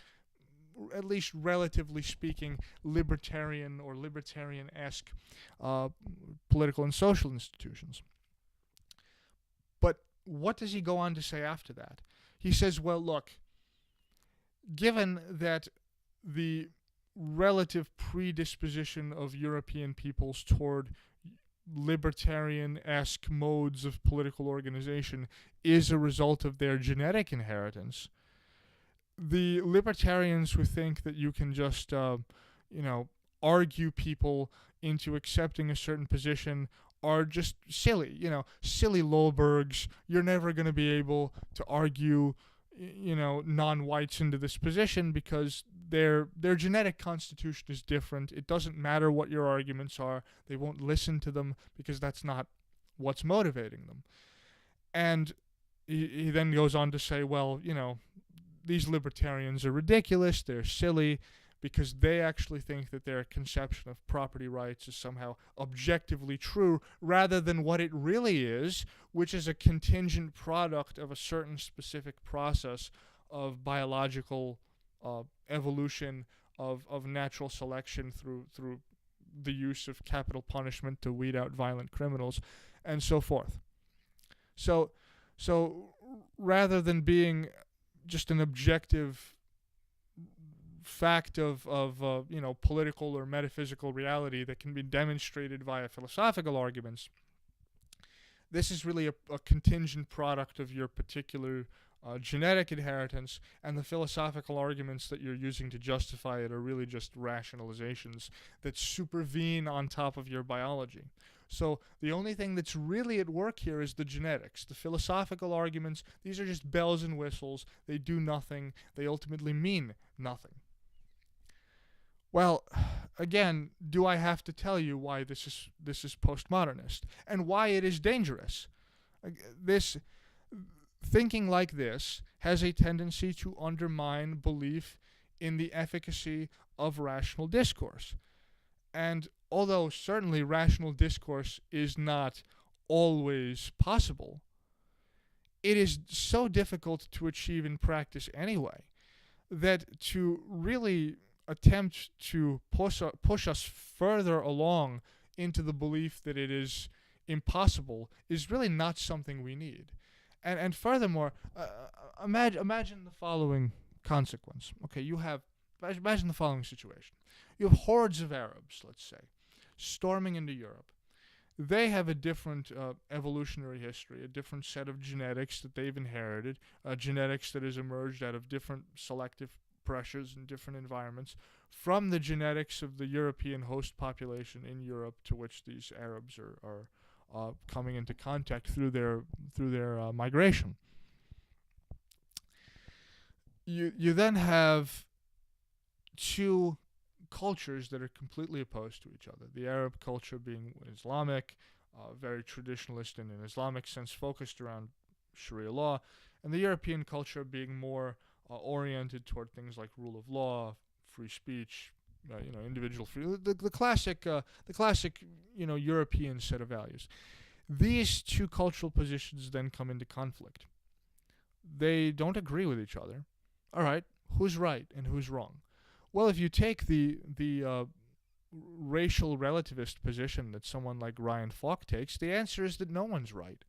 Speaker 1: at least relatively speaking, libertarian or libertarian-esque political and social institutions. But what does he go on to say after that? He says, well, look, given that the relative predisposition of European peoples toward libertarian-esque modes of political organization is a result of their genetic inheritance, the libertarians who think that you can just, argue people into accepting a certain position are just silly, silly Lolbergs. You're never going to be able to argue, non-whites into this position because their genetic constitution is different. It doesn't matter what your arguments are. They won't listen to them because that's not what's motivating them. And he then goes on to say, well, these libertarians are ridiculous. They're silly because they actually think that their conception of property rights is somehow objectively true rather than what it really is, which is a contingent product of a certain specific process of biological evolution, of natural selection through the use of capital punishment to weed out violent criminals, and so forth. So rather than being just an objective fact of political or metaphysical reality that can be demonstrated via philosophical arguments, this is really a contingent product of your particular genetic inheritance, and the philosophical arguments that you're using to justify it are really just rationalizations that supervene on top of your biology. So the only thing that's really at work here is the genetics. The philosophical arguments, these are just bells and whistles. They do nothing. They ultimately mean nothing. Well, again, do I have to tell you why this is postmodernist and why it is dangerous? This thinking like this has a tendency to undermine belief in the efficacy of rational discourse. And although certainly rational discourse is not always possible, it is so difficult to achieve in practice anyway that to really attempt to push us further along into the belief that it is impossible is really not something we need. And furthermore, imagine the following consequence. Okay, imagine the following situation. You have hordes of Arabs, let's say, storming into Europe. They have a different evolutionary history, a different set of genetics that they've inherited, genetics that has emerged out of different selective pressures in different environments from the genetics of the European host population in Europe to which these Arabs are coming into contact through their migration. You then have two cultures that are completely opposed to each other. The Arab culture being Islamic, very traditionalist in an Islamic sense, focused around Sharia law, and the European culture being more oriented toward things like rule of law, free speech, individual free, the classic European set of values. These two cultural positions then come into conflict. They don't agree with each other. All right, who's right and who's wrong? Well, if you take the racial relativist position that someone like Ryan Falk takes, the answer is that no one's right.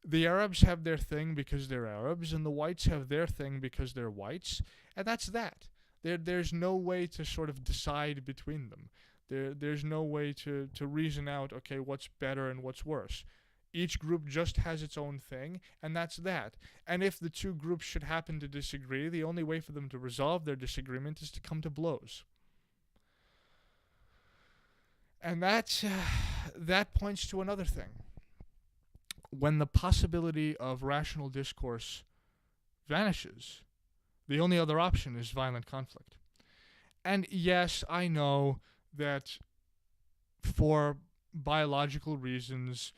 Speaker 1: The Arabs have their thing because they're Arabs, and the whites have their thing because they're whites, and that's that. There's no way to sort of decide between them. There's no way to reason out, okay, what's better and what's worse. Each group just has its own thing, and that's that. And if the two groups should happen to disagree, the only way for them to resolve their disagreement is to come to blows. And that points to another thing. When the possibility of rational discourse vanishes, the only other option is violent conflict. And yes, I know that for biological reasons,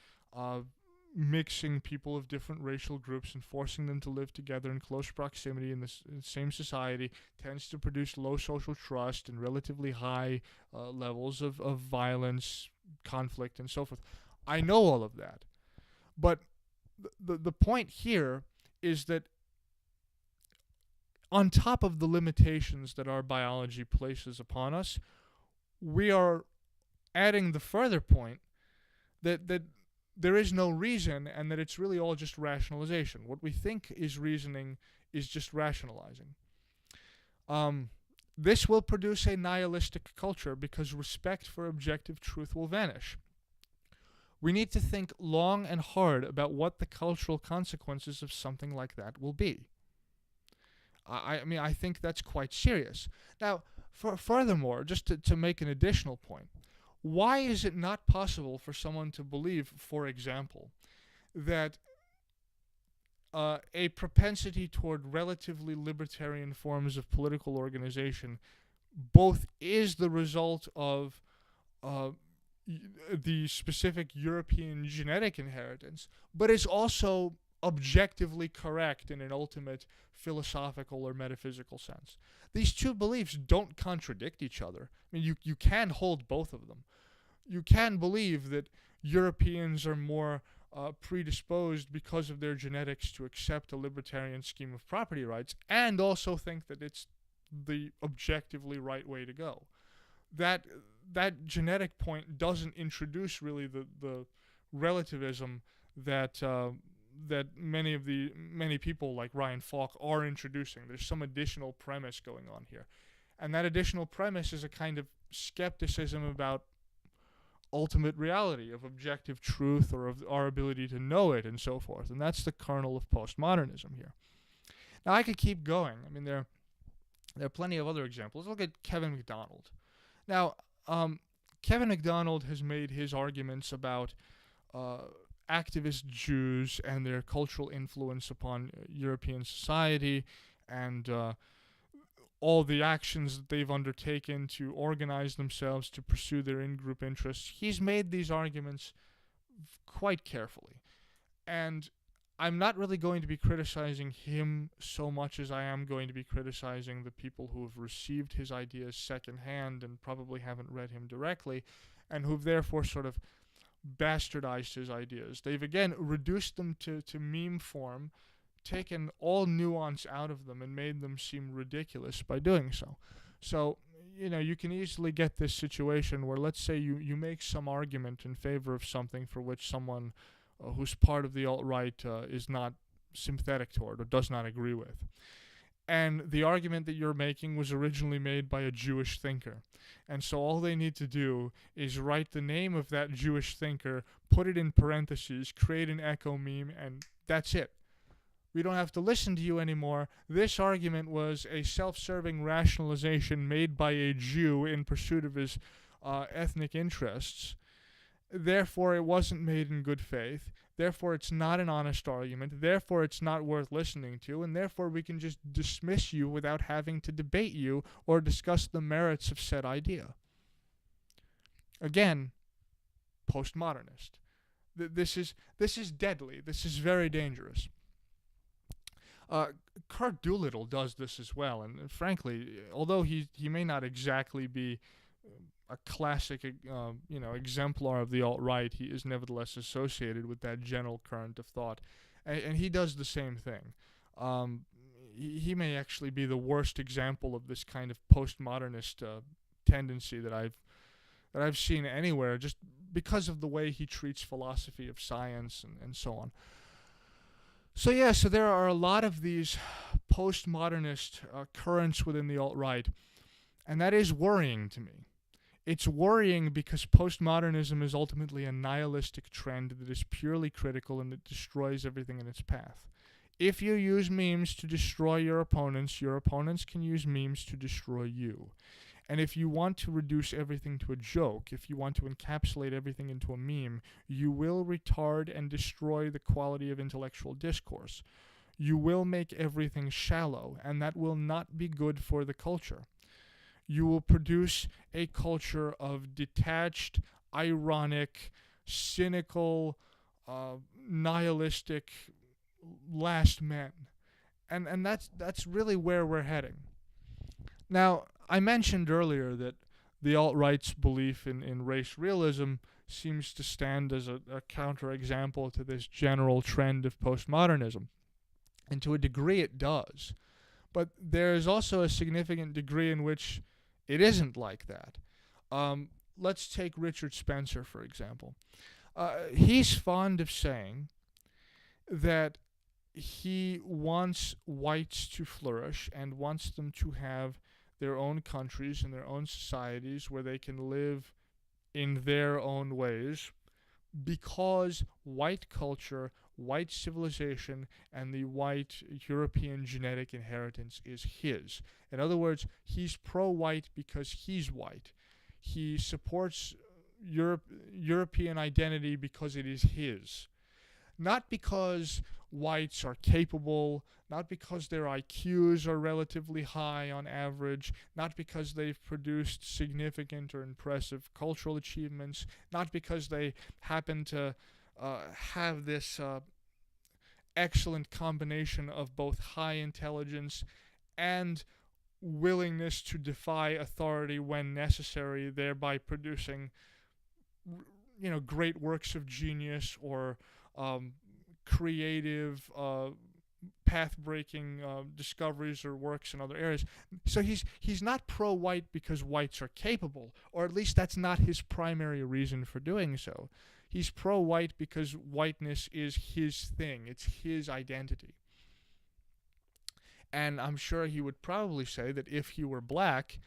Speaker 1: mixing people of different racial groups and forcing them to live together in close proximity in the same society tends to produce low social trust and relatively high levels of violence, conflict, and so forth. I know all of that. But the point here is that on top of the limitations that our biology places upon us, we are adding the further point that there is no reason and that it's really all just rationalization. What we think is reasoning is just rationalizing. This will produce a nihilistic culture because respect for objective truth will vanish. We need to think long and hard about what the cultural consequences of something like that will be. I mean, I think that's quite serious. Now, furthermore, just to make an additional point, why is it not possible for someone to believe, for example, that a propensity toward relatively libertarian forms of political organization both is the result of the specific European genetic inheritance, but is also objectively correct in an ultimate philosophical or metaphysical sense? These two beliefs don't contradict each other. I mean, you can hold both of them. You can believe that Europeans are more predisposed because of their genetics to accept a libertarian scheme of property rights, and also think that it's the objectively right way to go. That genetic point doesn't introduce really the relativism that many people like Ryan Falk are introducing. There's some additional premise going on here, and that additional premise is a kind of skepticism about ultimate reality, of objective truth, or of our ability to know it, and so forth. And that's the kernel of postmodernism here. Now, I could keep going. I mean, there are plenty of other examples. Look at Kevin MacDonald. Now, Kevin MacDonald has made his arguments about activist Jews and their cultural influence upon European society, and all the actions that they've undertaken to organize themselves to pursue their in-group interests. He's made these arguments quite carefully. And I'm not really going to be criticizing him so much as I am going to be criticizing the people who have received his ideas secondhand and probably haven't read him directly, and who've therefore sort of bastardized his ideas. They've again reduced them to meme form, taken all nuance out of them, and made them seem ridiculous by doing so. So, you can easily get this situation where, let's say you make some argument in favor of something for which someone who's part of the alt-right is not sympathetic toward or does not agree with. And the argument that you're making was originally made by a Jewish thinker. And so all they need to do is write the name of that Jewish thinker, put it in parentheses, create an echo meme, and that's it. We don't have to listen to you anymore. This argument was a self-serving rationalization made by a Jew in pursuit of his ethnic interests. Therefore, it wasn't made in good faith. Therefore, it's not an honest argument. Therefore, it's not worth listening to. And therefore, we can just dismiss you without having to debate you or discuss the merits of said idea. Again, postmodernist. This is deadly. This is very dangerous. Kurt Doolittle does this as well, and frankly, although he may not exactly be a classic, exemplar of the alt-right, he is nevertheless associated with that general current of thought, and he does the same thing. He may actually be the worst example of this kind of postmodernist tendency that I've seen anywhere, just because of the way he treats philosophy of science and so on. So there are a lot of these postmodernist currents within the alt-right, and that is worrying to me. It's worrying because postmodernism is ultimately a nihilistic trend that is purely critical and that destroys everything in its path. If you use memes to destroy your opponents can use memes to destroy you. And if you want to reduce everything to a joke, if you want to encapsulate everything into a meme, you will retard and destroy the quality of intellectual discourse. You will make everything shallow, and that will not be good for the culture. You will produce a culture of detached, ironic, cynical, nihilistic last men. And that's really where we're heading. Now, I mentioned earlier that the alt-right's belief in race realism seems to stand as a counterexample to this general trend of postmodernism. And to a degree it does. But there is also a significant degree in which it isn't like that. Let's take Richard Spencer, for example. He's fond of saying that he wants whites to flourish and wants them to have their own countries and their own societies where they can live in their own ways because white culture, white civilization, and the white European genetic inheritance is his. In other words, he's pro-white because he's white. He supports European identity because it is his. Not because whites are capable, not because their IQs are relatively high on average, not because they've produced significant or impressive cultural achievements, not because they happen to have this excellent combination of both high intelligence and willingness to defy authority when necessary, thereby producing great works of genius or creative, path-breaking discoveries or works in other areas. So he's not pro-white because whites are capable, or at least that's not his primary reason for doing so. He's pro-white because whiteness is his thing. It's his identity. And I'm sure he would probably say that if he were black,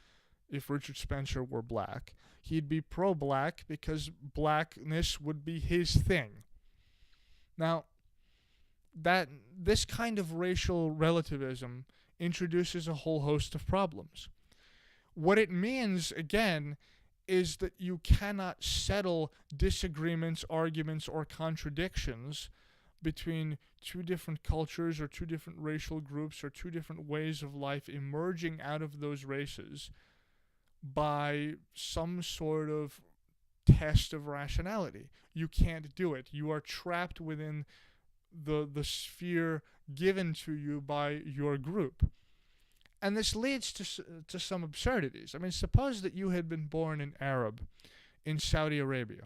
Speaker 1: if Richard Spencer were black, he'd be pro-black because blackness would be his thing. Now, that this kind of racial relativism introduces a whole host of problems. What it means, again, is that you cannot settle disagreements, arguments, or contradictions between two different cultures or two different racial groups or two different ways of life emerging out of those races by some sort of test of rationality. You can't do it. You are trapped within the sphere given to you by your group. And this leads to some absurdities. I mean, suppose that you had been born an Arab in Saudi Arabia.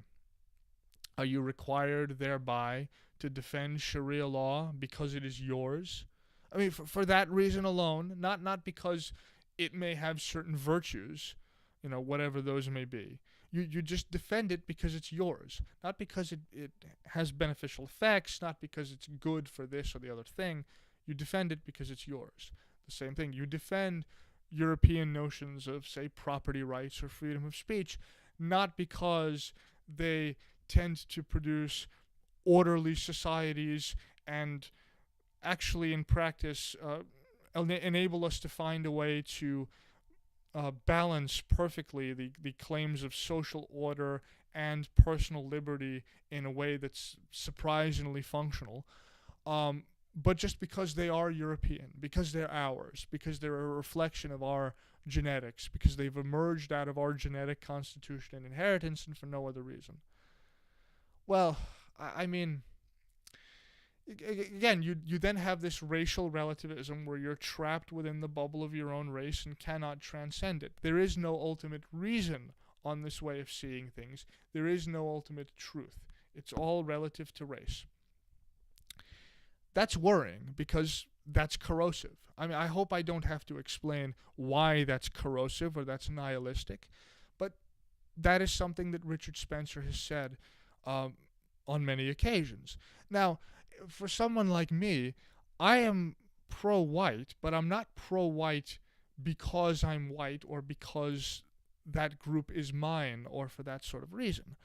Speaker 1: Are you required thereby to defend Sharia law because it is yours? I mean, for that reason alone, not because it may have certain virtues, whatever those may be. You just defend it because it's yours, not because it has beneficial effects, not because it's good for this or the other thing. You defend it because it's yours. The same thing. You defend European notions of, say, property rights or freedom of speech, not because they tend to produce orderly societies and actually in practice enable us to find a way to balance perfectly the claims of social order and personal liberty in a way that's surprisingly functional. But just because they are European, because they're ours, because they're a reflection of our genetics, because they've emerged out of our genetic constitution and inheritance, and for no other reason. Well, I mean, again, you then have this racial relativism where you're trapped within the bubble of your own race and cannot transcend it. There is no ultimate reason on this way of seeing things. There is no ultimate truth. It's all relative to race. That's worrying because that's corrosive. I mean, I hope I don't have to explain why that's corrosive or that's nihilistic, but that is something that Richard Spencer has said on many occasions. Now, for someone like me, I am pro-white, but I'm not pro-white because I'm white or because that group is mine or for that sort of reason.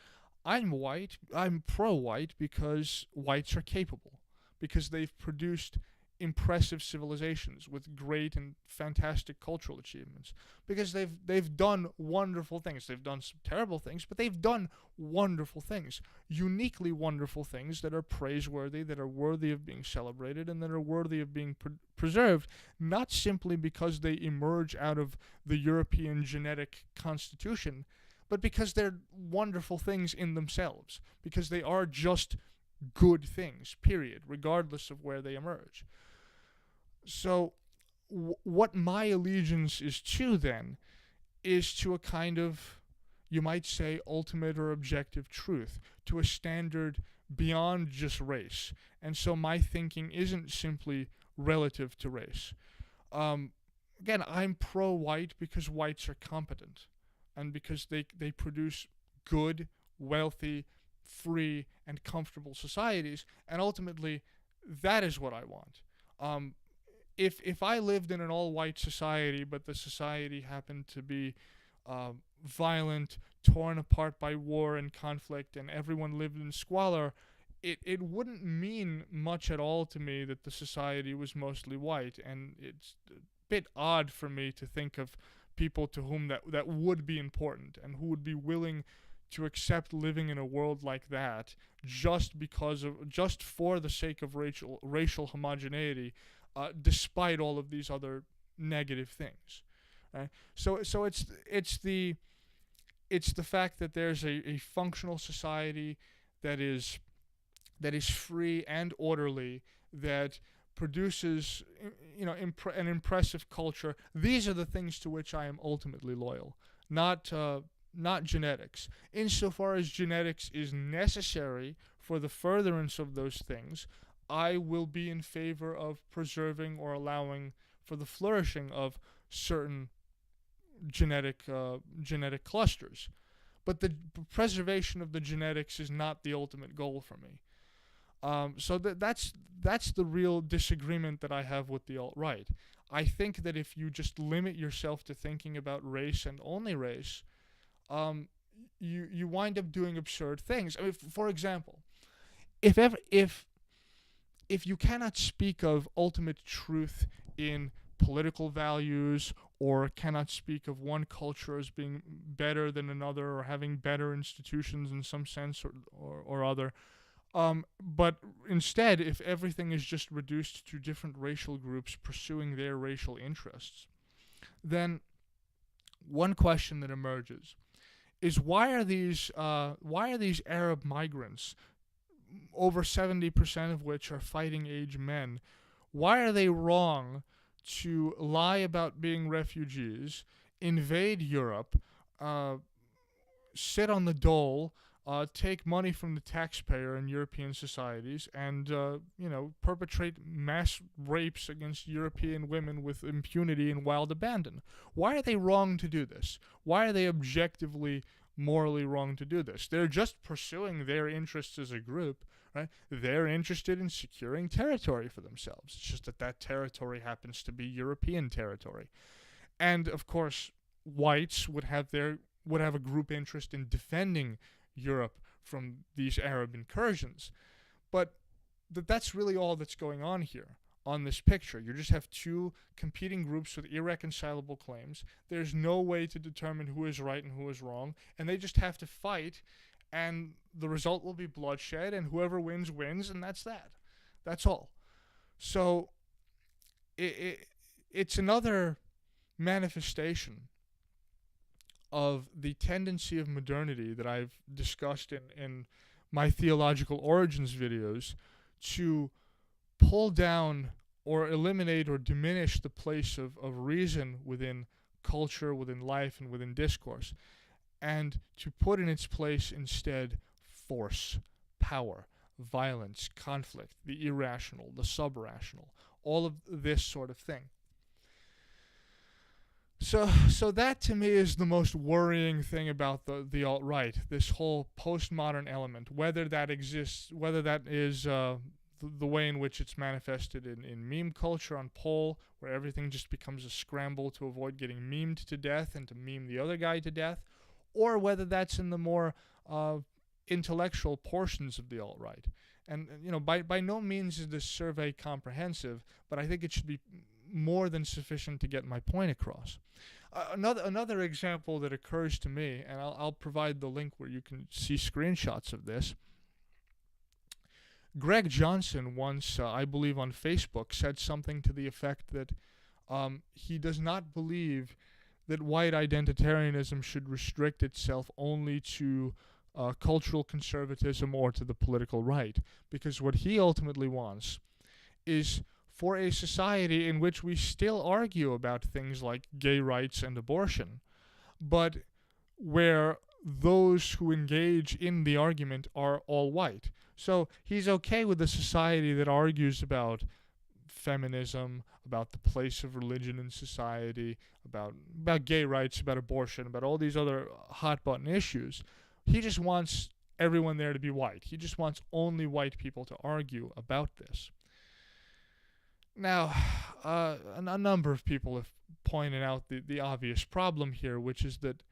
Speaker 1: I'm pro-white because whites are capable, because they've produced impressive civilizations with great and fantastic cultural achievements, because they've done wonderful things. They've done some terrible things, but they've done wonderful things, uniquely wonderful things that are praiseworthy, that are worthy of being celebrated, and that are worthy of being preserved, not simply because they emerge out of the European genetic constitution, but because they're wonderful things in themselves, because they are just good things, period, regardless of where they emerge. So, what my allegiance is to then is to a kind of, you might say, ultimate or objective truth, to a standard beyond just race. And so my thinking isn't simply relative to race. Again, I'm pro-white because whites are competent and because they produce good, wealthy, free, and comfortable societies. And ultimately, that is what I want. If I lived in an all-white society, but the society happened to be violent, torn apart by war and conflict, and everyone lived in squalor, it wouldn't mean much at all to me that the society was mostly white. And it's a bit odd for me to think of people to whom that would be important and who would be willing to accept living in a world like that just for the sake of racial homogeneity, despite all of these other negative things. Right? So it's the fact that there's a functional society that is free and orderly, that produces an impressive culture. These are the things to which I am ultimately loyal, not genetics. Insofar as genetics is necessary for the furtherance of those things, I will be in favor of preserving or allowing for the flourishing of certain genetic clusters. But the preservation of the genetics is not the ultimate goal for me. So that's the real disagreement that I have with the alt-right. I think that if you just limit yourself to thinking about race and only race, you wind up doing absurd things. I mean, for example, if you cannot speak of ultimate truth in political values, or cannot speak of one culture as being better than another or having better institutions in some sense or other, but instead, if everything is just reduced to different racial groups pursuing their racial interests, then one question that emerges is why are these Arab migrants, over 70% of which are fighting age men, why are they wrong to lie about being refugees, invade Europe, sit on the dole, take money from the taxpayer in European societies, and perpetrate mass rapes against European women with impunity and wild abandon? Why are they wrong to do this? Why are they objectively, morally wrong to do this? They're just pursuing their interests as a group, right? They're interested in securing territory for themselves. It's just that territory happens to be European territory, and of course, whites would have a group interest in defending Europe from these Arab incursions. But that's really all that's going on here on this picture. You just have two competing groups with irreconcilable claims. There's no way to determine who is right and who is wrong, and they just have to fight, and the result will be bloodshed, and whoever wins, wins, and that's that. That's all. So it's another manifestation of the tendency of modernity that I've discussed in my theological origins videos to pull down or eliminate or diminish the place of reason within culture, within life, and within discourse, and to put in its place instead force, power, violence, conflict, the irrational, the subrational, all of this sort of thing. So that to me is the most worrying thing about the alt-right, this whole postmodern element, whether that exists, whether that is the the way in which it's manifested in meme culture on Poll, where everything just becomes a scramble to avoid getting memed to death and to meme the other guy to death, or whether that's in the more intellectual portions of the alt-right. And by no means is this survey comprehensive, but I think it should be more than sufficient to get my point across. Another example that occurs to me, and I'll provide the link where you can see screenshots of this. Greg Johnson once, I believe on Facebook, said something to the effect that he does not believe that white identitarianism should restrict itself only to cultural conservatism or to the political right, because what he ultimately wants is for a society in which we still argue about things like gay rights and abortion, but where those who engage in the argument are all white. So he's okay with a society that argues about feminism, about the place of religion in society, about gay rights, about abortion, about all these other hot button issues. He just wants everyone there to be white. He just wants only white people to argue about this. Now, a number of people have pointed out the obvious problem here, which is that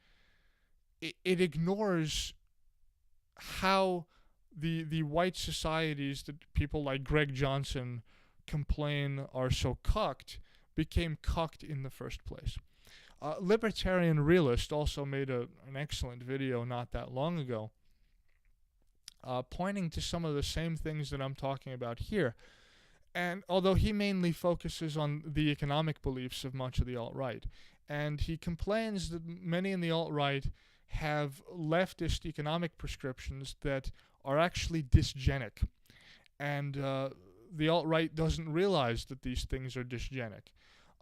Speaker 1: it ignores how the white societies that people like Greg Johnson complain are so cucked became cucked in the first place. Libertarian Realist also made an excellent video not that long ago pointing to some of the same things that I'm talking about here. And although he mainly focuses on the economic beliefs of much of the alt-right, and he complains that many in the alt-right have leftist economic prescriptions that are actually dysgenic. And the alt-right doesn't realize that these things are dysgenic.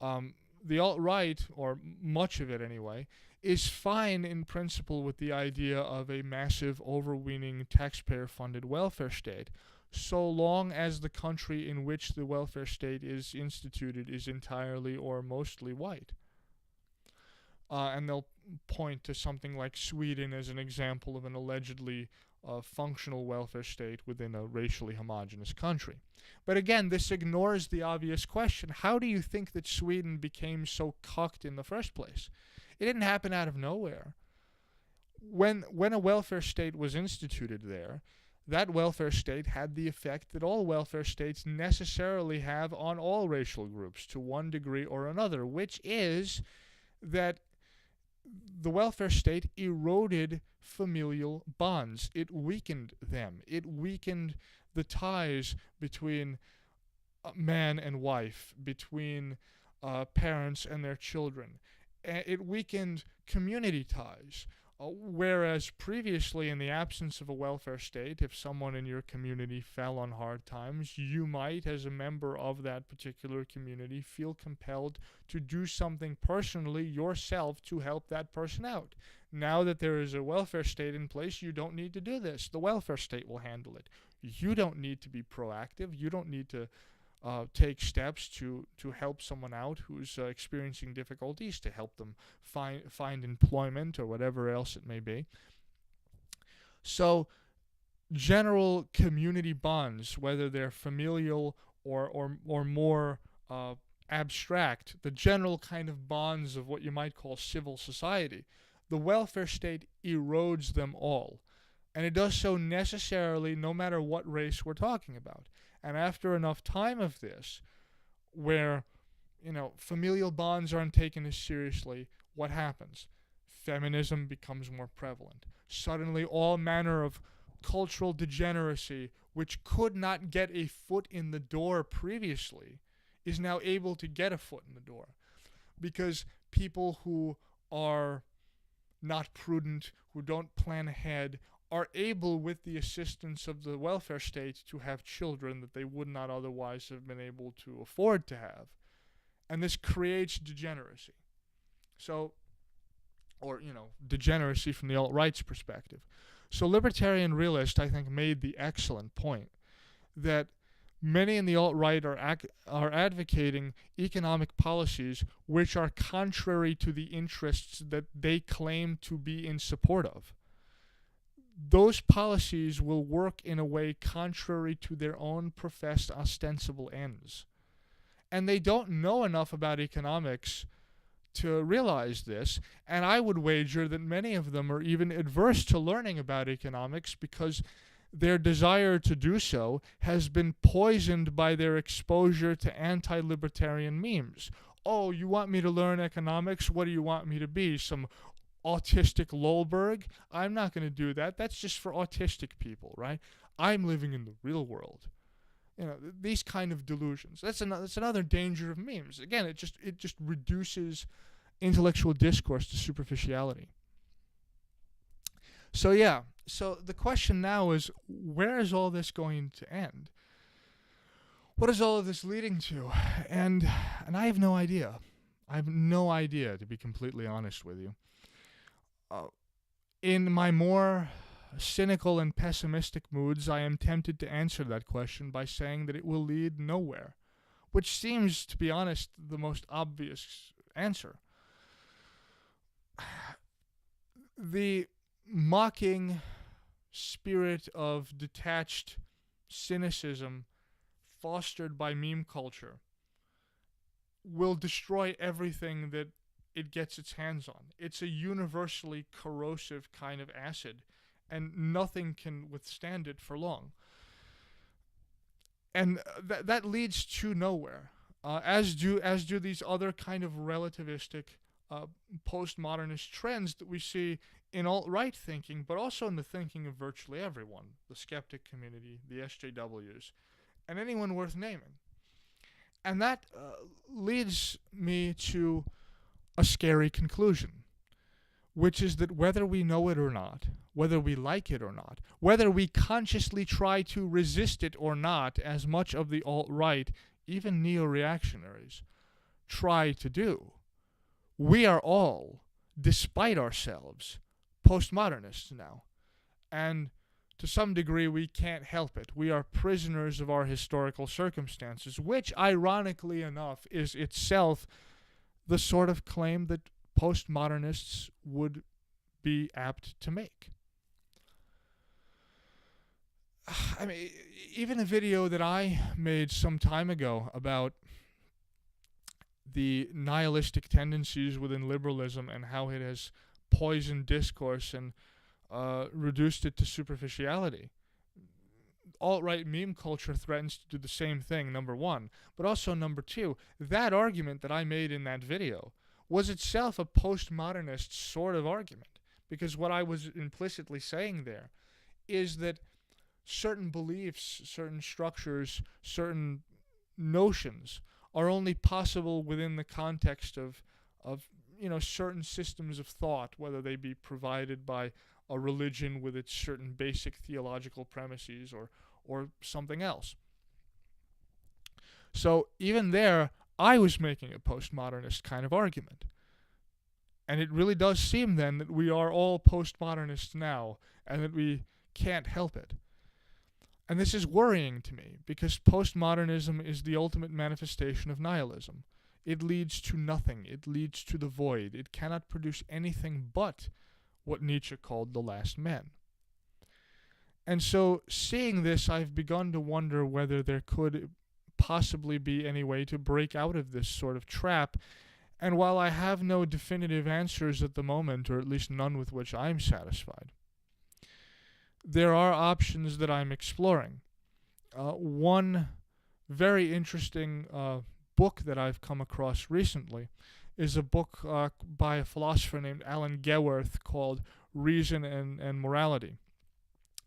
Speaker 1: The alt-right, or much of it anyway, is fine in principle with the idea of a massive, overweening, taxpayer-funded welfare state, so long as the country in which the welfare state is instituted is entirely or mostly white. And they'll point to something like Sweden as an example of an allegedly functional welfare state within a racially homogenous country. But again, this ignores the obvious question. How do you think that Sweden became so cucked in the first place? It didn't happen out of nowhere. When a welfare state was instituted there, that welfare state had the effect that all welfare states necessarily have on all racial groups to one degree or another, which is that the welfare state eroded familial bonds. It weakened them. It weakened the ties between man and wife, between parents and their children. It weakened community ties. Whereas previously, in the absence of a welfare state, if someone in your community fell on hard times, you might, as a member of that particular community, feel compelled to do something personally yourself to help that person out. Now that there is a welfare state in place, you don't need to do this. The welfare state will handle it. You don't need to be proactive. You don't need to take steps to help someone out who's experiencing difficulties, to help them find employment or whatever else it may be. So general community bonds, whether they're familial or more abstract, the general kind of bonds of what you might call civil society, the welfare state erodes them all. And it does so necessarily no matter what race we're talking about. And after enough time of this, where, familial bonds aren't taken as seriously, what happens? Feminism becomes more prevalent. Suddenly all manner of cultural degeneracy, which could not get a foot in the door previously, is now able to get a foot in the door. Because people who are not prudent, who don't plan ahead, are able, with the assistance of the welfare state, to have children that they would not otherwise have been able to afford to have. And this creates degeneracy. So, degeneracy from the alt-right's perspective. So Libertarian Realist, I think, made the excellent point that many in the alt-right are advocating economic policies which are contrary to the interests that they claim to be in support of. those policies will work in a way contrary to their own professed ostensible ends. And they don't know enough about economics to realize this, and I would wager that many of them are even adverse to learning about economics because their desire to do so has been poisoned by their exposure to anti-libertarian memes. Oh, you want me to learn economics? What do you want me to be? Some autistic Lolberg? I'm not going to do that. That's just for autistic people, right? I'm living in the real world. These kind of delusions. That's another danger of memes. Again, it just reduces intellectual discourse to superficiality. So yeah, so the question now is, where is all this going to end? What is all of this leading to? And I have no idea. I have no idea, to be completely honest with you. In my more cynical and pessimistic moods, I am tempted to answer that question by saying that it will lead nowhere, which seems, to be honest, the most obvious answer. The mocking spirit of detached cynicism fostered by meme culture will destroy everything that it gets its hands on. It's a universally corrosive kind of acid, and nothing can withstand it for long. And that leads to nowhere, as do these other kind of relativistic postmodernist trends that we see in alt-right thinking, but also in the thinking of virtually everyone, the skeptic community, the SJWs, and anyone worth naming. And that leads me to a scary conclusion, which is that whether we know it or not, whether we like it or not, whether we consciously try to resist it or not, as much of the alt-right, even neo-reactionaries, try to do, we are all, despite ourselves, postmodernists now. And to some degree, we can't help it. We are prisoners of our historical circumstances, which, ironically enough, is itself the sort of claim that postmodernists would be apt to make. I mean, even a video that I made some time ago about the nihilistic tendencies within liberalism and how it has poisoned discourse and reduced it to superficiality. Alt-right meme culture threatens to do the same thing, number one. But also, number two, that argument that I made in that video was itself a postmodernist sort of argument. Because what I was implicitly saying there is that certain beliefs, certain structures, certain notions are only possible within the context of certain systems of thought, whether they be provided by a religion with its certain basic theological premises or something else. So even there, I was making a postmodernist kind of argument. And it really does seem then that we are all postmodernists now, and that we can't help it. And this is worrying to me, because postmodernism is the ultimate manifestation of nihilism. It leads to nothing. It leads to the void. It cannot produce anything but what Nietzsche called the last man. And so, seeing this, I've begun to wonder whether there could possibly be any way to break out of this sort of trap. And while I have no definitive answers at the moment, or at least none with which I'm satisfied, there are options that I'm exploring. One very interesting book that I've come across recently is a book by a philosopher named Alan Gewerth called Reason and Morality.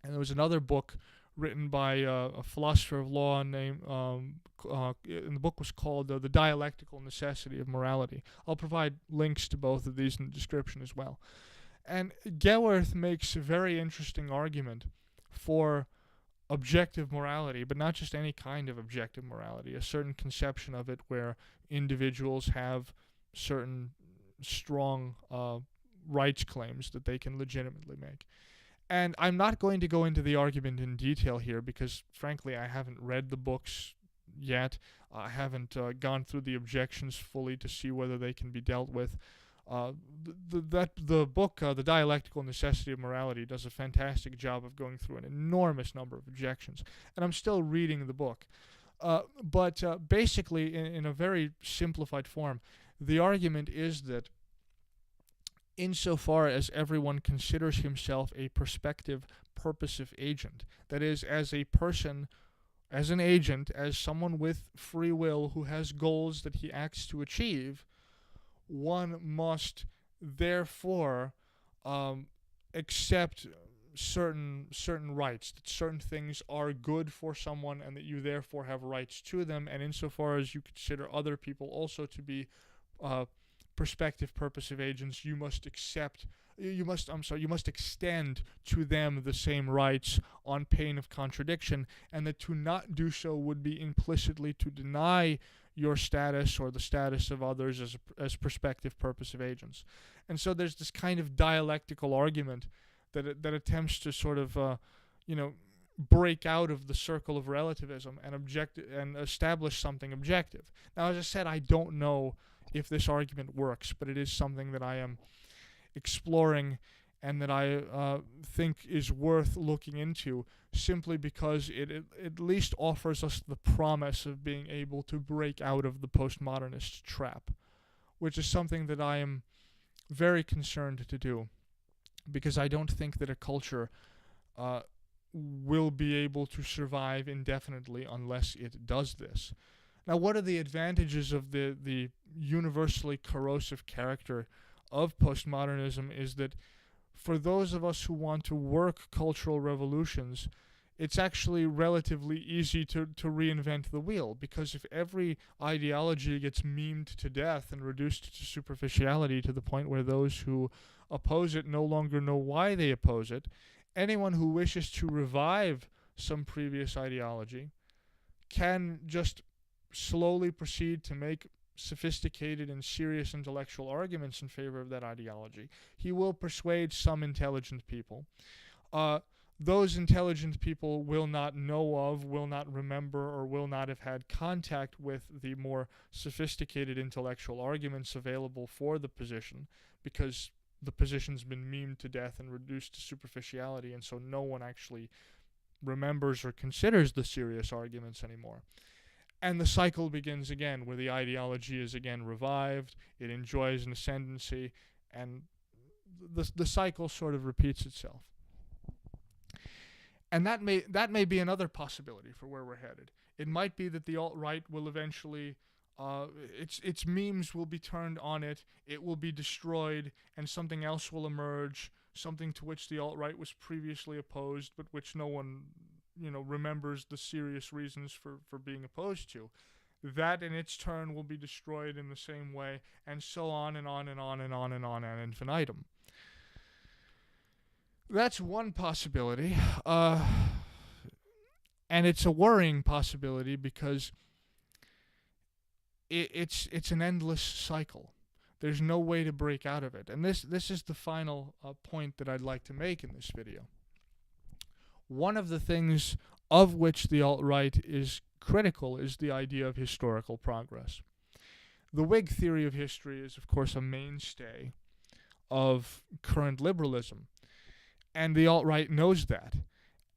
Speaker 1: And there was another book written by a philosopher of law named, and the book was called The Dialectical Necessity of Morality. I'll provide links to both of these in the description as well. And Gewerth makes a very interesting argument for objective morality, but not just any kind of objective morality, a certain conception of it where individuals have certain strong rights claims that they can legitimately make. And I'm not going to go into the argument in detail here because, frankly, I haven't read the books yet. I haven't gone through the objections fully to see whether they can be dealt with. Uh, the book, The Dialectical Necessity of Morality, does a fantastic job of going through an enormous number of objections, and I'm still reading the book. But basically, in a very simplified form, the argument is that insofar as everyone considers himself a prospective, purposive agent, that is, as a person, as an agent, as someone with free will who has goals that he acts to achieve, one must therefore accept certain rights, that certain things are good for someone and that you therefore have rights to them, and insofar as you consider other people also to be uh, prospective purposive agents, you must extend to them the same rights on pain of contradiction, and that to not do so would be implicitly to deny your status or the status of others as prospective purposive agents. And so there's this kind of dialectical argument that attempts to sort of break out of the circle of relativism and establish something objective. Now, as I said, I don't know if this argument works, but it is something that I am exploring and that I think is worth looking into, simply because it at least offers us the promise of being able to break out of the postmodernist trap, which is something that I am very concerned to do, because I don't think that a culture will be able to survive indefinitely unless it does this. Now, what are the advantages of the universally corrosive character of postmodernism is that for those of us who want to work cultural revolutions, it's actually relatively easy to reinvent the wheel, because if every ideology gets memed to death and reduced to superficiality to the point where those who oppose it no longer know why they oppose it, anyone who wishes to revive some previous ideology can just slowly proceed to make sophisticated and serious intellectual arguments in favor of that ideology. He will persuade some intelligent people. Those intelligent people will not know of, will not remember, or will not have had contact with the more sophisticated intellectual arguments available for the position, because the position's been memed to death and reduced to superficiality, and so no one actually remembers or considers the serious arguments anymore. And the cycle begins again, where the ideology is again revived, it enjoys an ascendancy, and the cycle sort of repeats itself. And that may be another possibility for where we're headed. It might be that the alt-right will eventually, its memes will be turned on it, it will be destroyed, and something else will emerge, something to which the alt-right was previously opposed, but which no one remembers the serious reasons for being opposed to. That in its turn will be destroyed in the same way, and so on and on and on and on and on ad infinitum. That's one possibility, and it's a worrying possibility because it's an endless cycle. There's no way to break out of it, and this is the final point that I'd like to make in this video. One of the things of which the alt-right is critical is the idea of historical progress. The Whig theory of history is, of course, a mainstay of current liberalism, and the alt-right knows that.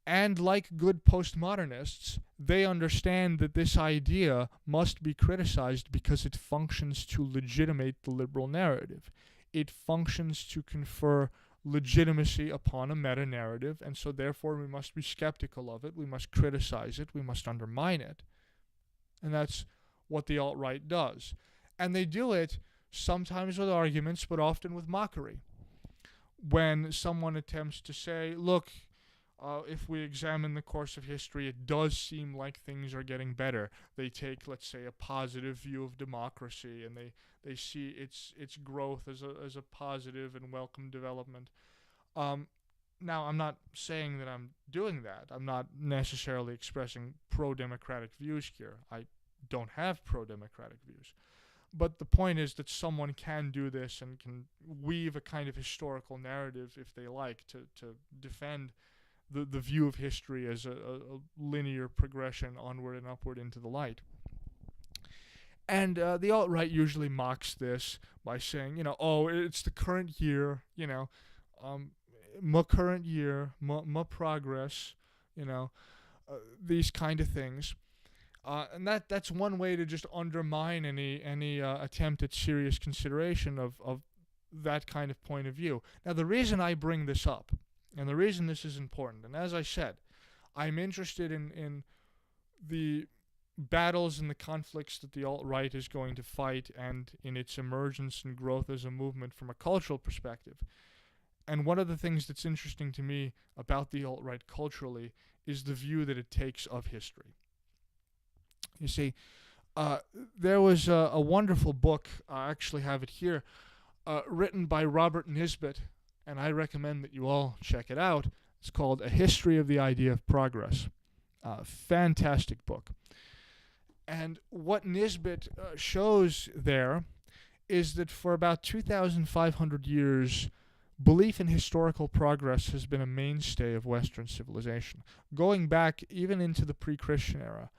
Speaker 1: And like good postmodernists, they understand that this idea must be criticized because it functions to legitimate the liberal narrative. It functions to confer legitimacy upon a meta-narrative, and so therefore we must be skeptical of it, we must criticize it, we must undermine it. And that's what the alt-right does. And they do it sometimes with arguments, but often with mockery. When someone attempts to say, look, if we examine the course of history, it does seem like things are getting better. They take, let's say, a positive view of democracy, and they see its growth as a positive and welcome development. Now, I'm not saying that I'm doing that. I'm not necessarily expressing pro-democratic views here. I don't have pro-democratic views. But the point is that someone can do this and can weave a kind of historical narrative, if they like, to defend the view of history as a linear progression onward and upward into the light. And the alt-right usually mocks this by saying, oh, it's the current year, um, my current year, my progress, you know, these kind of things. And that's one way to just undermine any attempt at serious consideration of that kind of point of view. Now, the reason I bring this up, and the reason this is important, and as I said, I'm interested in the battles and the conflicts that the alt-right is going to fight and in its emergence and growth as a movement from a cultural perspective. And one of the things that's interesting to me about the alt-right culturally is the view that it takes of history. You see, uh, there was a wonderful book, I actually have it here, written by Robert Nisbet, and I recommend that you all check it out. It's called A History of the Idea of Progress. Fantastic book. And what Nisbet shows there is that for about 2,500 years, belief in historical progress has been a mainstay of Western civilization, going back even into the pre-Christian era.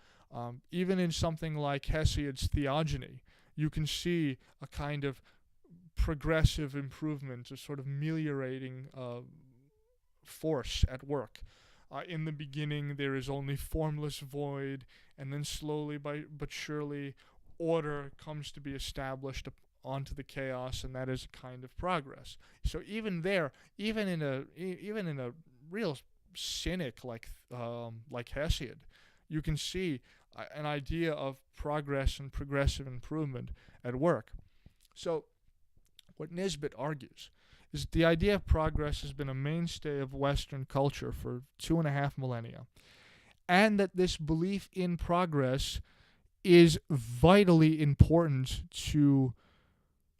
Speaker 1: Even in something like Hesiod's Theogony, you can see a kind of progressive improvement, a sort of ameliorating force at work. In the beginning, there is only formless void, and then slowly but surely, order comes to be established onto the chaos, and that is a kind of progress. So even there, even in a real cynic like Hesiod, you can see an idea of progress and progressive improvement at work. So what Nisbet argues is that the idea of progress has been a mainstay of Western culture for 2.5 millennia, and that this belief in progress is vitally important to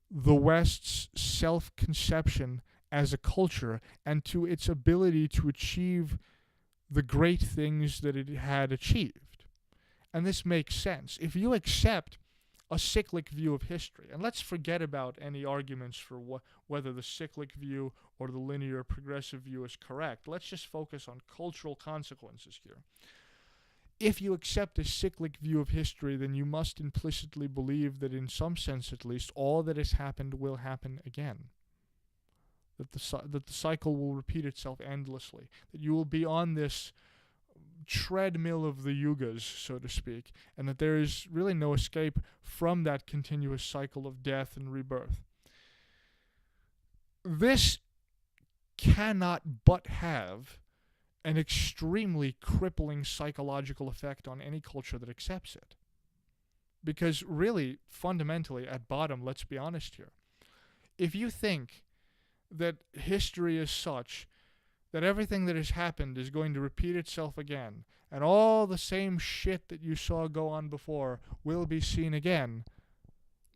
Speaker 1: the West's self-conception as a culture and to its ability to achieve the great things that it had achieved. And this makes sense. If you accept a cyclic view of history, and let's forget about any arguments for whether the cyclic view or the linear progressive view is correct. Let's just focus on cultural consequences here. If you accept a cyclic view of history, then you must implicitly believe that in some sense at least, all that has happened will happen again. That the cycle will repeat itself endlessly. That you will be on this treadmill of the yugas, so to speak, and that there is really no escape from that continuous cycle of death and rebirth. This cannot but have an extremely crippling psychological effect on any culture that accepts it. Because really, fundamentally, at bottom, let's be honest here, if you think that history is such that everything that has happened is going to repeat itself again, and all the same shit that you saw go on before will be seen again,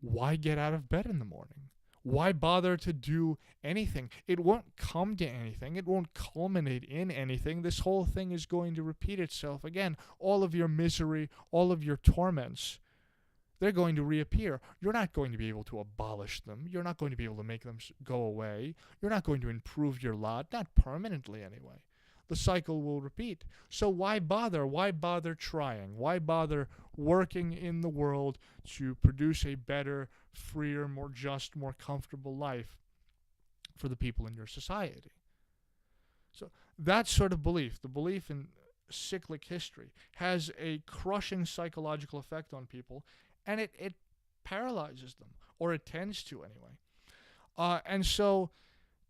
Speaker 1: why get out of bed in the morning? Why bother to do anything? It won't come to anything. It won't culminate in anything. This whole thing is going to repeat itself again. All of your misery, all of your torments, they're going to reappear. You're not going to be able to abolish them. You're not going to be able to make them go away. You're not going to improve your lot, not permanently anyway. The cycle will repeat. So why bother? Why bother trying? Why bother working in the world to produce a better, freer, more just, more comfortable life for the people in your society? So that sort of belief, the belief in cyclic history, has a crushing psychological effect on people, and it paralyzes them, or it tends to anyway. And so,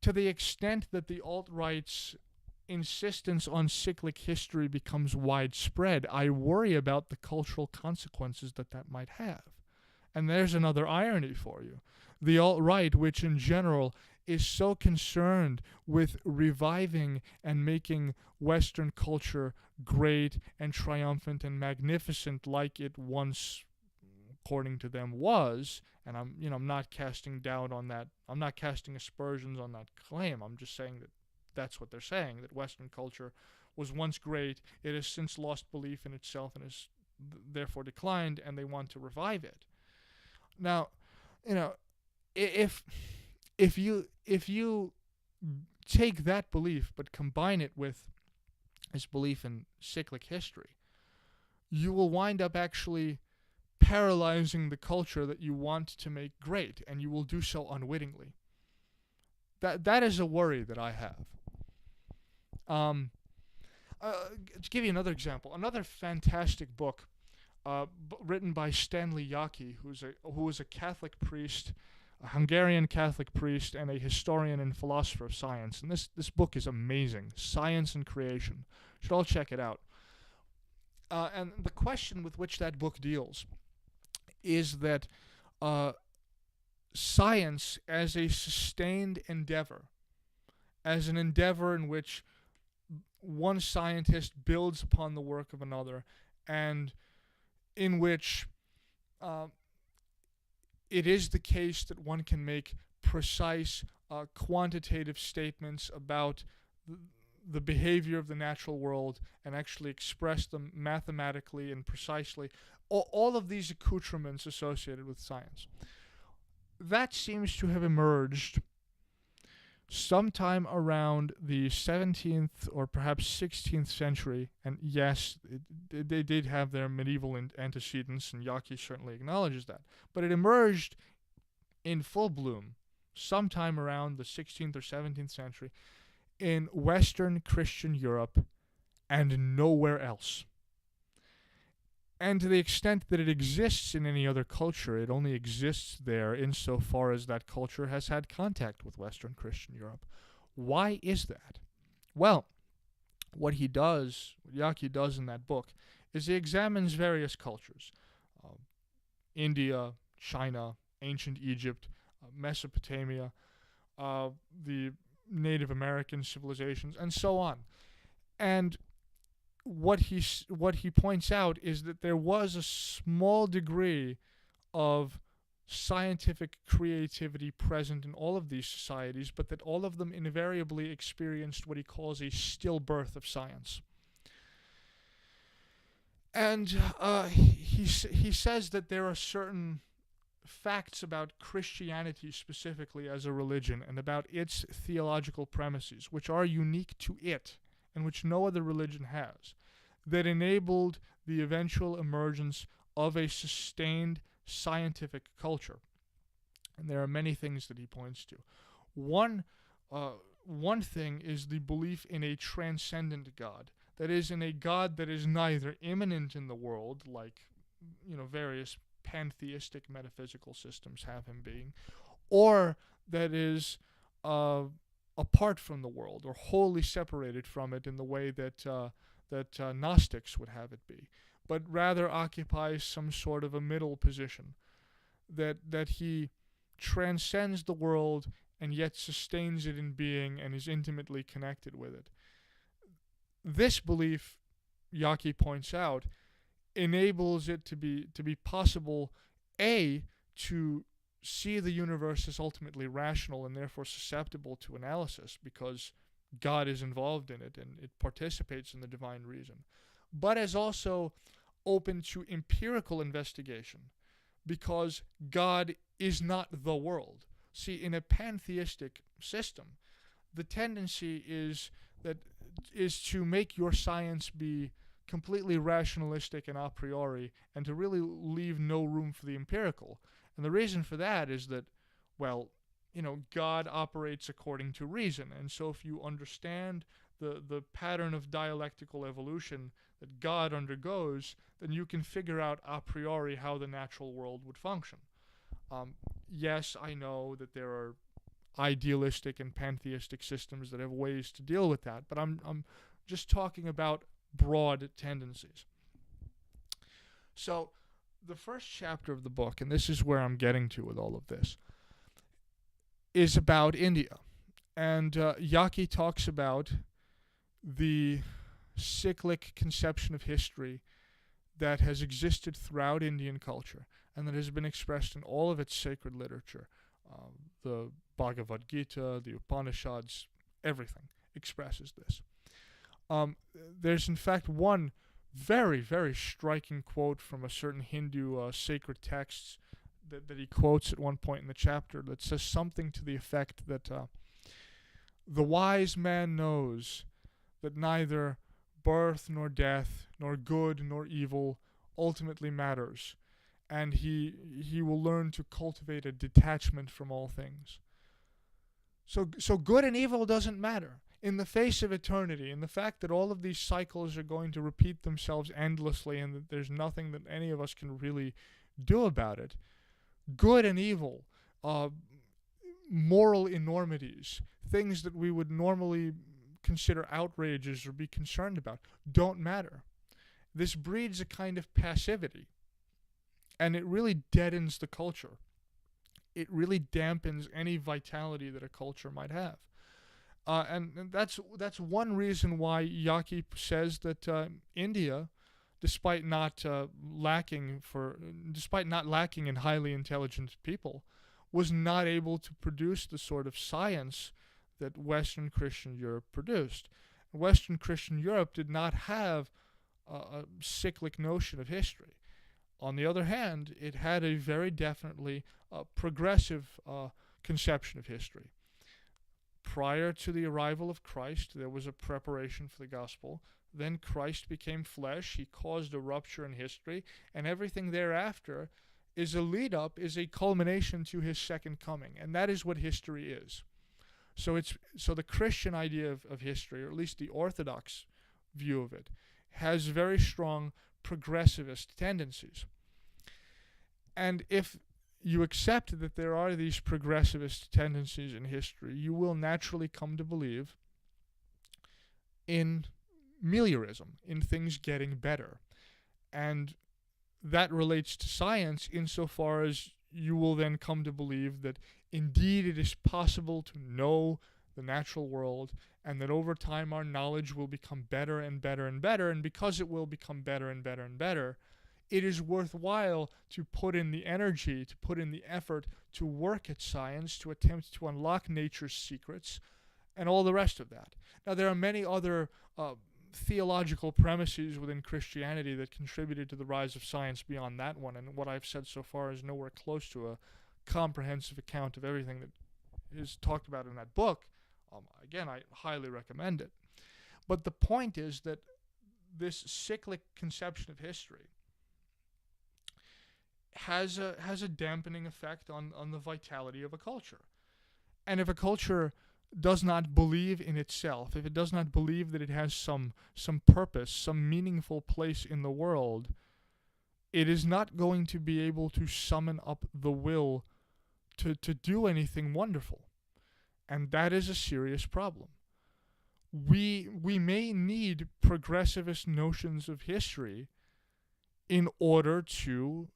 Speaker 1: to the extent that the alt-right's insistence on cyclic history becomes widespread, I worry about the cultural consequences that might have. And there's another irony for you. The alt-right, which in general is so concerned with reviving and making Western culture great and triumphant and magnificent like it once, according to them, was, and I'm not casting doubt on that. I'm not casting aspersions on that claim. I'm just saying that that's what they're saying, that Western culture was once great. It has since lost belief in itself and has therefore declined, and they want to revive it. Now, if you take that belief but combine it with this belief in cyclic history, you will wind up actually paralyzing the culture that you want to make great, and you will do so unwittingly. That is a worry that I have. To give you another example, another fantastic book written by Stanley Yaki, who was a Catholic priest, a Hungarian Catholic priest, and a historian and philosopher of science. And this book is amazing, Science and Creation. You should all check it out. And the question with which that book deals is that science as a sustained endeavor, as an endeavor in which one scientist builds upon the work of another, and in which it is the case that one can make precise quantitative statements about the behavior of the natural world and actually express them mathematically and precisely. All of these accoutrements associated with science. That seems to have emerged sometime around the 17th or perhaps 16th century, and yes, they did have their medieval antecedents, and Yaki certainly acknowledges that. But it emerged in full bloom sometime around the 16th or 17th century in Western Christian Europe and nowhere else. And to the extent that it exists in any other culture, it only exists there insofar as that culture has had contact with Western Christian Europe. Why is that? Well, what Yaki does in that book, is he examines various cultures. India, China, ancient Egypt, Mesopotamia, the Native American civilizations, and so on. And what he points out is that there was a small degree of scientific creativity present in all of these societies, but that all of them invariably experienced what he calls a stillbirth of science. And he says that there are certain facts about Christianity specifically as a religion and about its theological premises, which are unique to it and which no other religion has, that enabled the eventual emergence of a sustained scientific culture. And there are many things that he points to. One thing is the belief in a transcendent God, that is, in a God that is neither immanent in the world, like various pantheistic metaphysical systems have him being, or that is apart from the world or wholly separated from it in the way that Gnostics would have it be, but rather occupies some sort of a middle position, that he transcends the world and yet sustains it in being and is intimately connected with it. This belief, Yaki points out, enables it to be possible, A, to see the universe as ultimately rational and therefore susceptible to analysis because God is involved in it and it participates in the divine reason, but as also open to empirical investigation because God is not the world. See, in a pantheistic system, the tendency is to make your science be completely rationalistic and a priori, and to really leave no room for the empirical. And the reason for that is that, God operates according to reason. And so if you understand the pattern of dialectical evolution that God undergoes, then you can figure out a priori how the natural world would function. Yes, I know that there are idealistic and pantheistic systems that have ways to deal with that, but I'm just talking about broad tendencies. So the first chapter of the book, and this is where I'm getting to with all of this, is about India. And Yaki talks about the cyclic conception of history that has existed throughout Indian culture and that has been expressed in all of its sacred literature. The Bhagavad Gita, the Upanishads, everything expresses this. There's in fact one very, very striking quote from a certain Hindu sacred text that he quotes at one point in the chapter that says something to the effect that the wise man knows that neither birth nor death, nor good nor evil ultimately matters, and he will learn to cultivate a detachment from all things. So good and evil doesn't matter. In the face of eternity, in the fact that all of these cycles are going to repeat themselves endlessly and that there's nothing that any of us can really do about it, good and evil, uh, moral enormities, things that we would normally consider outrages or be concerned about, don't matter. This breeds a kind of passivity, and it really deadens the culture. It really dampens any vitality that a culture might have. And that's one reason why Yaki says that India, despite not despite not lacking in highly intelligent people, was not able to produce the sort of science that Western Christian Europe produced. Western Christian Europe did not have a cyclic notion of history. On the other hand, it had a very definitely progressive conception of history. Prior to the arrival of Christ, there was a preparation for the gospel. Then Christ became flesh. He caused a rupture in history, and everything thereafter is a lead up, is a culmination to his second coming, and that is what history is. So the Christian idea of history, or at least the Orthodox view of it, has very strong progressivist tendencies. And if you accept that there are these progressivist tendencies in history, you will naturally come to believe in meliorism, in things getting better. And that relates to science insofar as you will then come to believe that indeed it is possible to know the natural world, and that over time our knowledge will become better and better and better, and because it will become better and better and better, it is worthwhile to put in the energy, to put in the effort to work at science, to attempt to unlock nature's secrets, and all the rest of that. Now, there are many other theological premises within Christianity that contributed to the rise of science beyond that one, and what I've said so far is nowhere close to a comprehensive account of everything that is talked about in that book. Again, I highly recommend it. But the point is that this cyclic conception of history has a dampening effect on the vitality of a culture. And if a culture does not believe in itself, if it does not believe that it has some purpose, some meaningful place in the world, it is not going to be able to summon up the will to do anything wonderful. And that is a serious problem. We may need progressivist notions of history in order to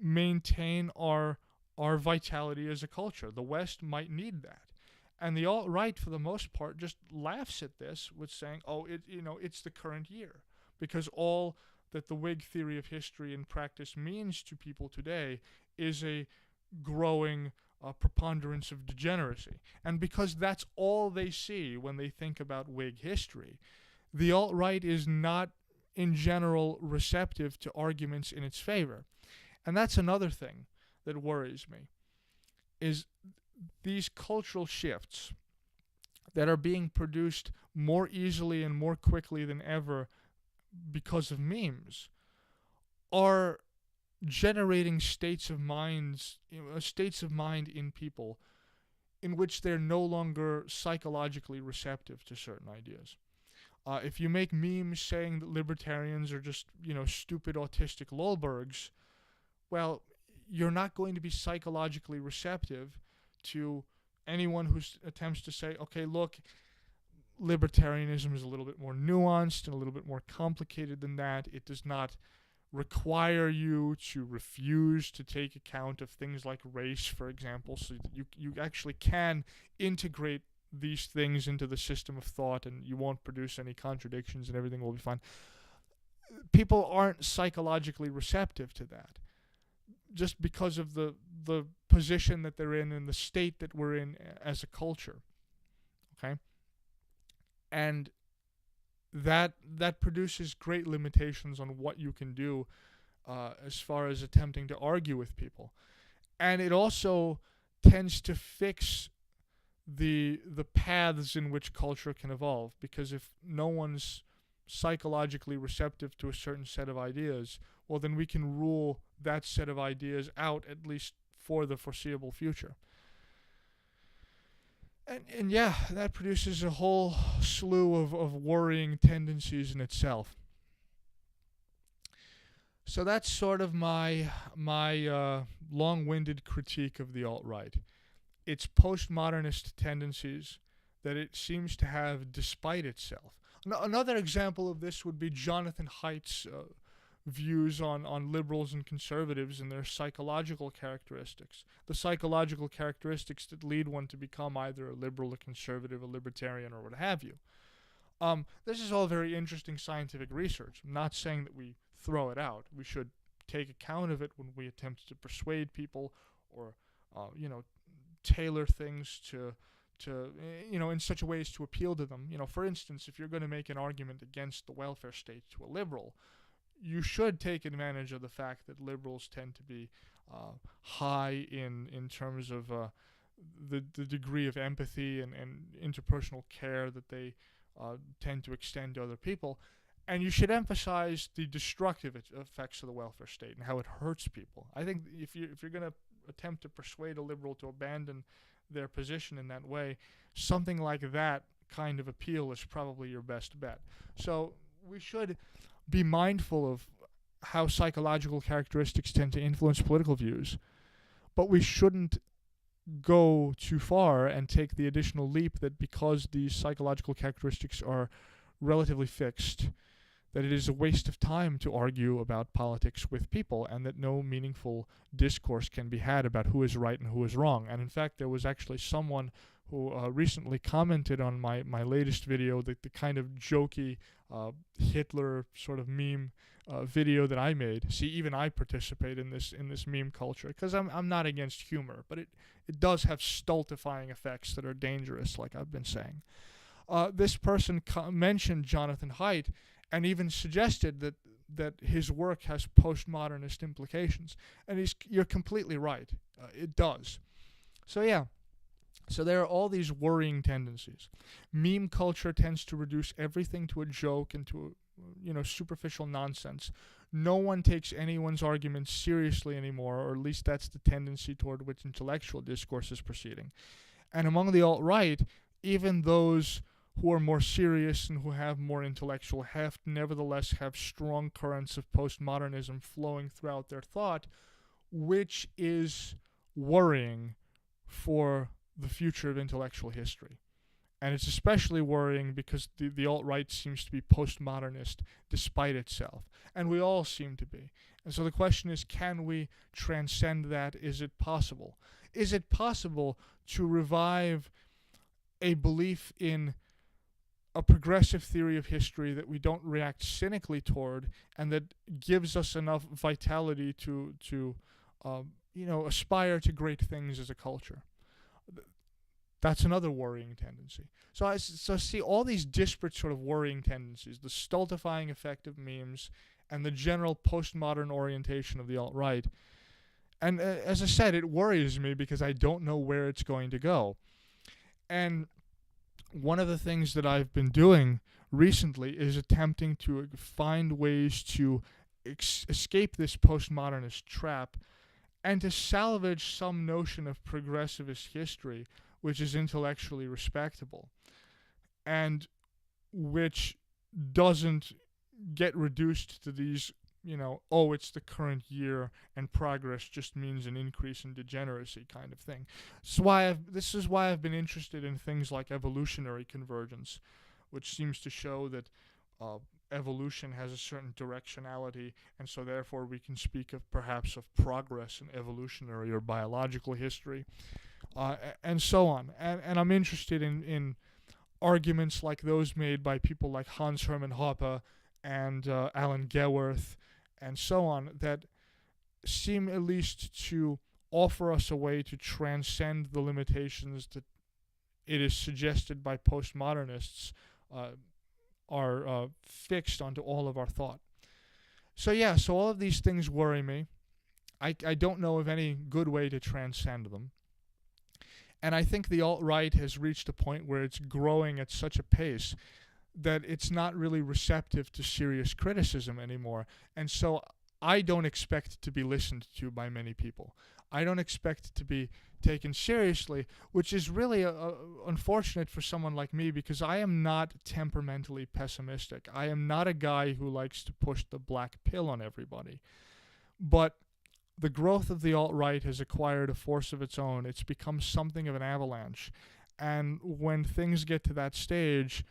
Speaker 1: maintain our vitality as a culture. The West might need that. And the alt-right, for the most part, just laughs at this with saying, "Oh, it's the current year," because all that the Whig theory of history and practice means to people today is a growing preponderance of degeneracy. And because that's all they see when they think about Whig history, the alt-right is not, in general, receptive to arguments in its favor. And that's another thing that worries me, is these cultural shifts that are being produced more easily and more quickly than ever because of memes are generating states of mind in people in which they're no longer psychologically receptive to certain ideas. If you make memes saying that libertarians are just, stupid autistic lolbergs, well, you're not going to be psychologically receptive to anyone who attempts to say, okay, look, libertarianism is a little bit more nuanced and a little bit more complicated than that. It does not require you to refuse to take account of things like race, for example, so that you actually can integrate these things into the system of thought and you won't produce any contradictions and everything will be fine. People aren't psychologically receptive to that just because of the position that they're in and the state that we're in as a culture. Okay? And that produces great limitations on what you can do as far as attempting to argue with people. And it also tends to fix the paths in which culture can evolve, because if no one's psychologically receptive to a certain set of ideas, well, then we can rule that set of ideas out, at least for the foreseeable future. And yeah, that produces a whole slew of worrying tendencies in itself. So that's sort of my long-winded critique of the alt-right. Its postmodernist tendencies that it seems to have despite itself. Another example of this would be Jonathan Haidt's views on liberals and conservatives and their psychological characteristics. The psychological characteristics that lead one to become either a liberal, a conservative, a libertarian, or what have you. This is all very interesting scientific research. I'm not saying that we throw it out. We should take account of it when we attempt to persuade people or, tailor things to in such a way as to appeal to them. For instance, if you're going to make an argument against the welfare state to a liberal, you should take advantage of the fact that liberals tend to be high in terms of the degree of empathy and interpersonal care that they tend to extend to other people. And you should emphasize the destructive effects of the welfare state and how it hurts people. I think if you're going to attempt to persuade a liberal to abandon their position in that way, something like that kind of appeal is probably your best bet. So we should be mindful of how psychological characteristics tend to influence political views, but we shouldn't go too far and take the additional leap that because these psychological characteristics are relatively fixed, that it is a waste of time to argue about politics with people, and that no meaningful discourse can be had about who is right and who is wrong. And in fact, there was actually someone who recently commented on my latest video, the kind of jokey Hitler sort of meme video that I made. See, even I participate in this meme culture because I'm not against humor, but it does have stultifying effects that are dangerous, like I've been saying. This person mentioned Jonathan Haidt and even suggested that his work has postmodernist implications. And you're completely right. It does. So yeah. So there are all these worrying tendencies. Meme culture tends to reduce everything to a joke and to superficial nonsense. No one takes anyone's arguments seriously anymore, or at least that's the tendency toward which intellectual discourse is proceeding. And among the alt-right, even those who are more serious and who have more intellectual heft nevertheless have strong currents of postmodernism flowing throughout their thought, which is worrying for the future of intellectual history. And it's especially worrying because the alt-right seems to be postmodernist despite itself. And we all seem to be. And so the question is, can we transcend that? Is it possible? Is it possible to revive a belief in a progressive theory of history that we don't react cynically toward, and that gives us enough vitality to aspire to great things as a culture? That's another worrying tendency. So see all these disparate sort of worrying tendencies, the stultifying effect of memes and the general postmodern orientation of the alt-right. And as I said, it worries me because I don't know where it's going to go. And one of the things that I've been doing recently is attempting to find ways to escape this postmodernist trap and to salvage some notion of progressivist history which is intellectually respectable and which doesn't get reduced to these, it's the current year and progress just means an increase in degeneracy kind of thing. This is why I've been interested in things like evolutionary convergence, which seems to show that evolution has a certain directionality, and so therefore we can speak of perhaps of progress in evolutionary or biological history, and so on. And I'm interested in arguments like those made by people like Hans Hermann Hoppe and Alan Gewerth and so on, that seem at least to offer us a way to transcend the limitations that it is suggested by postmodernists are fixed onto all of our thought. So all of these things worry me. I don't know of any good way to transcend them. And I think the alt-right has reached a point where it's growing at such a pace that it's not really receptive to serious criticism anymore. And so I don't expect to be listened to by many people. I don't expect to be taken seriously, which is really unfortunate for someone like me because I am not temperamentally pessimistic. I am not a guy who likes to push the black pill on everybody. But the growth of the alt-right has acquired a force of its own. It's become something of an avalanche. And when things get to that stage,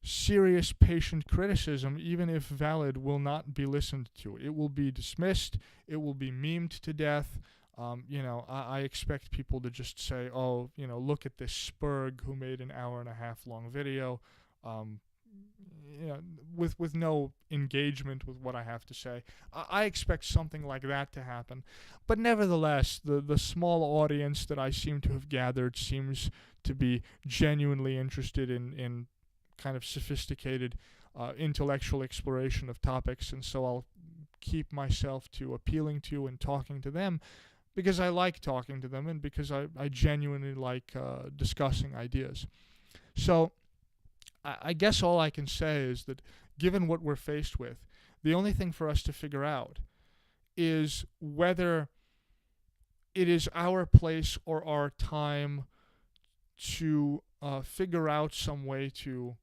Speaker 1: serious patient criticism, even if valid, will not be listened to. It will be dismissed. It will be memed to death. I expect people to just say, oh, look at this Spurg who made an hour and a half long video, um, with no engagement with what I have to say. I expect something like that to happen. But nevertheless, the small audience that I seem to have gathered seems to be genuinely interested in kind of sophisticated intellectual exploration of topics, and so I'll keep myself to appealing to and talking to them because I like talking to them and because I genuinely like discussing ideas. So I guess all I can say is that given what we're faced with, the only thing for us to figure out is whether it is our place or our time to figure out some way to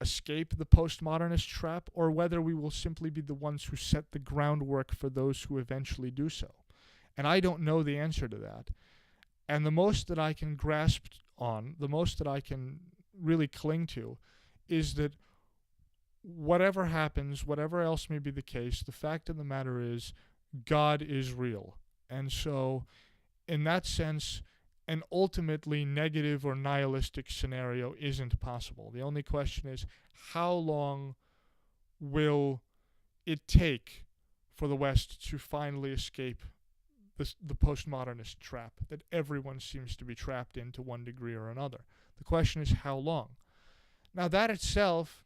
Speaker 1: escape the postmodernist trap, or whether we will simply be the ones who set the groundwork for those who eventually do so. And I don't know the answer to that. And the most that I can grasp on, the most that I can really cling to, is that whatever happens, whatever else may be the case, the fact of the matter is God is real. And so, in that sense, an ultimately negative or nihilistic scenario isn't possible. The only question is, how long will it take for the West to finally escape the postmodernist trap that everyone seems to be trapped in to one degree or another? The question is, how long? Now, that itself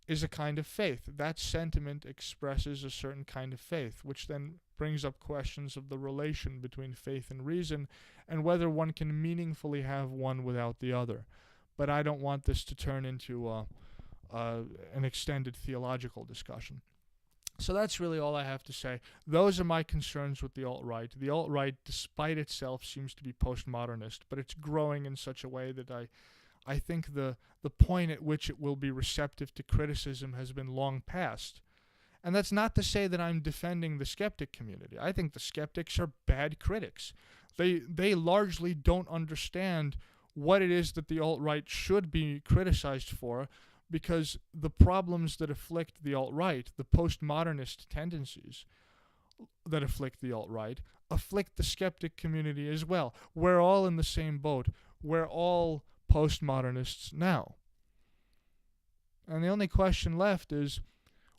Speaker 1: is a kind of faith. That sentiment expresses a certain kind of faith, which then brings up questions of the relation between faith and reason and whether one can meaningfully have one without the other. But I don't want this to turn into an extended theological discussion. So that's really all I have to say. Those are my concerns with the alt-right. The alt-right, despite itself, seems to be postmodernist, but it's growing in such a way that I think the point at which it will be receptive to criticism has been long past. And that's not to say that I'm defending the skeptic community. I think the skeptics are bad critics. They largely don't understand what it is that the alt-right should be criticized for, because the problems that afflict the alt-right, the postmodernist tendencies that afflict the alt-right, afflict the skeptic community as well. We're all in the same boat. We're all postmodernists now. And the only question left is,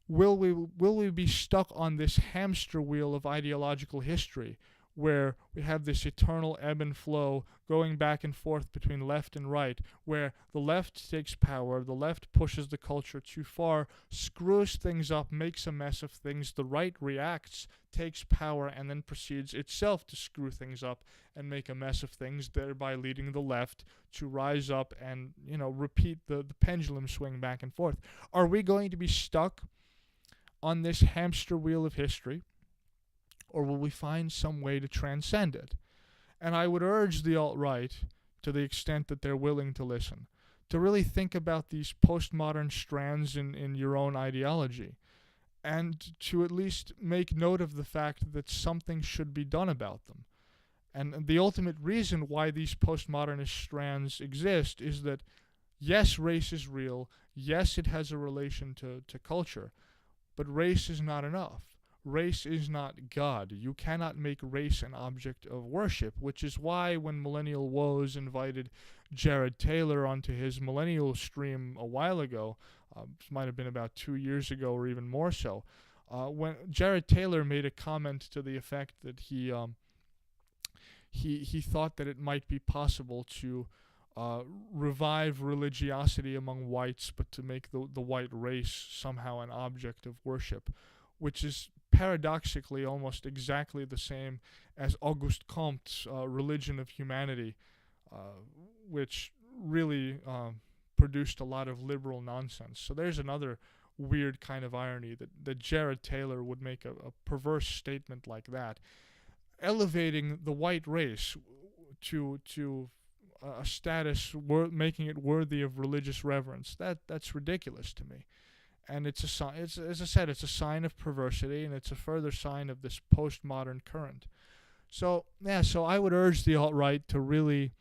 Speaker 1: will we be stuck on this hamster wheel of ideological history where we have this eternal ebb and flow going back and forth between left and right, where the left takes power, the left pushes the culture too far, screws things up, makes a mess of things, the right reacts, takes power, and then proceeds itself to screw things up and make a mess of things, thereby leading the left to rise up and, repeat the pendulum swing back and forth? Are we going to be stuck on this hamster wheel of history, or will we find some way to transcend it? And I would urge the alt-right, to the extent that they're willing to listen, to really think about these postmodern strands in your own ideology, and to at least make note of the fact that something should be done about them. And the ultimate reason why these postmodernist strands exist is that, yes, race is real, yes, it has a relation to culture, but race is not enough. Race is not God. You cannot make race an object of worship, which is why when Millennial Woes invited Jared Taylor onto his Millennial stream a while ago, this might have been about 2 years ago or even more so, when Jared Taylor made a comment to the effect that he thought that it might be possible to revive religiosity among whites, but to make the white race somehow an object of worship, which is paradoxically almost exactly the same as Auguste Comte's Religion of Humanity, which really produced a lot of liberal nonsense. So there's another weird kind of irony that Jared Taylor would make a perverse statement like that, elevating the white race to a status making it worthy of religious reverence. That's ridiculous to me. And it's a sign. It's, as I said, it's a sign of perversity, and it's a further sign of this postmodern current. So yeah, so I would urge the alt-right to really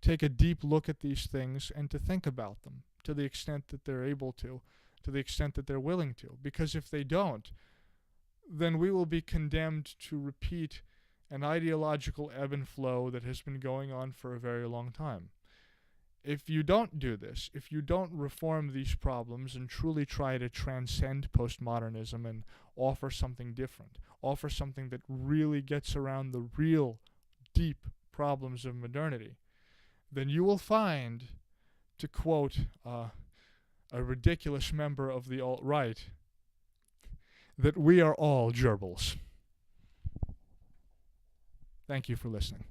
Speaker 1: take a deep look at these things and to think about them to the extent that they're able to the extent that they're willing to. Because if they don't, then we will be condemned to repeat an ideological ebb and flow that has been going on for a very long time. If you don't do this, if you don't reform these problems and truly try to transcend postmodernism and offer something different, offer something that really gets around the real deep problems of modernity, then you will find, to quote a ridiculous member of the alt-right, that we are all gerbils. Thank you for listening.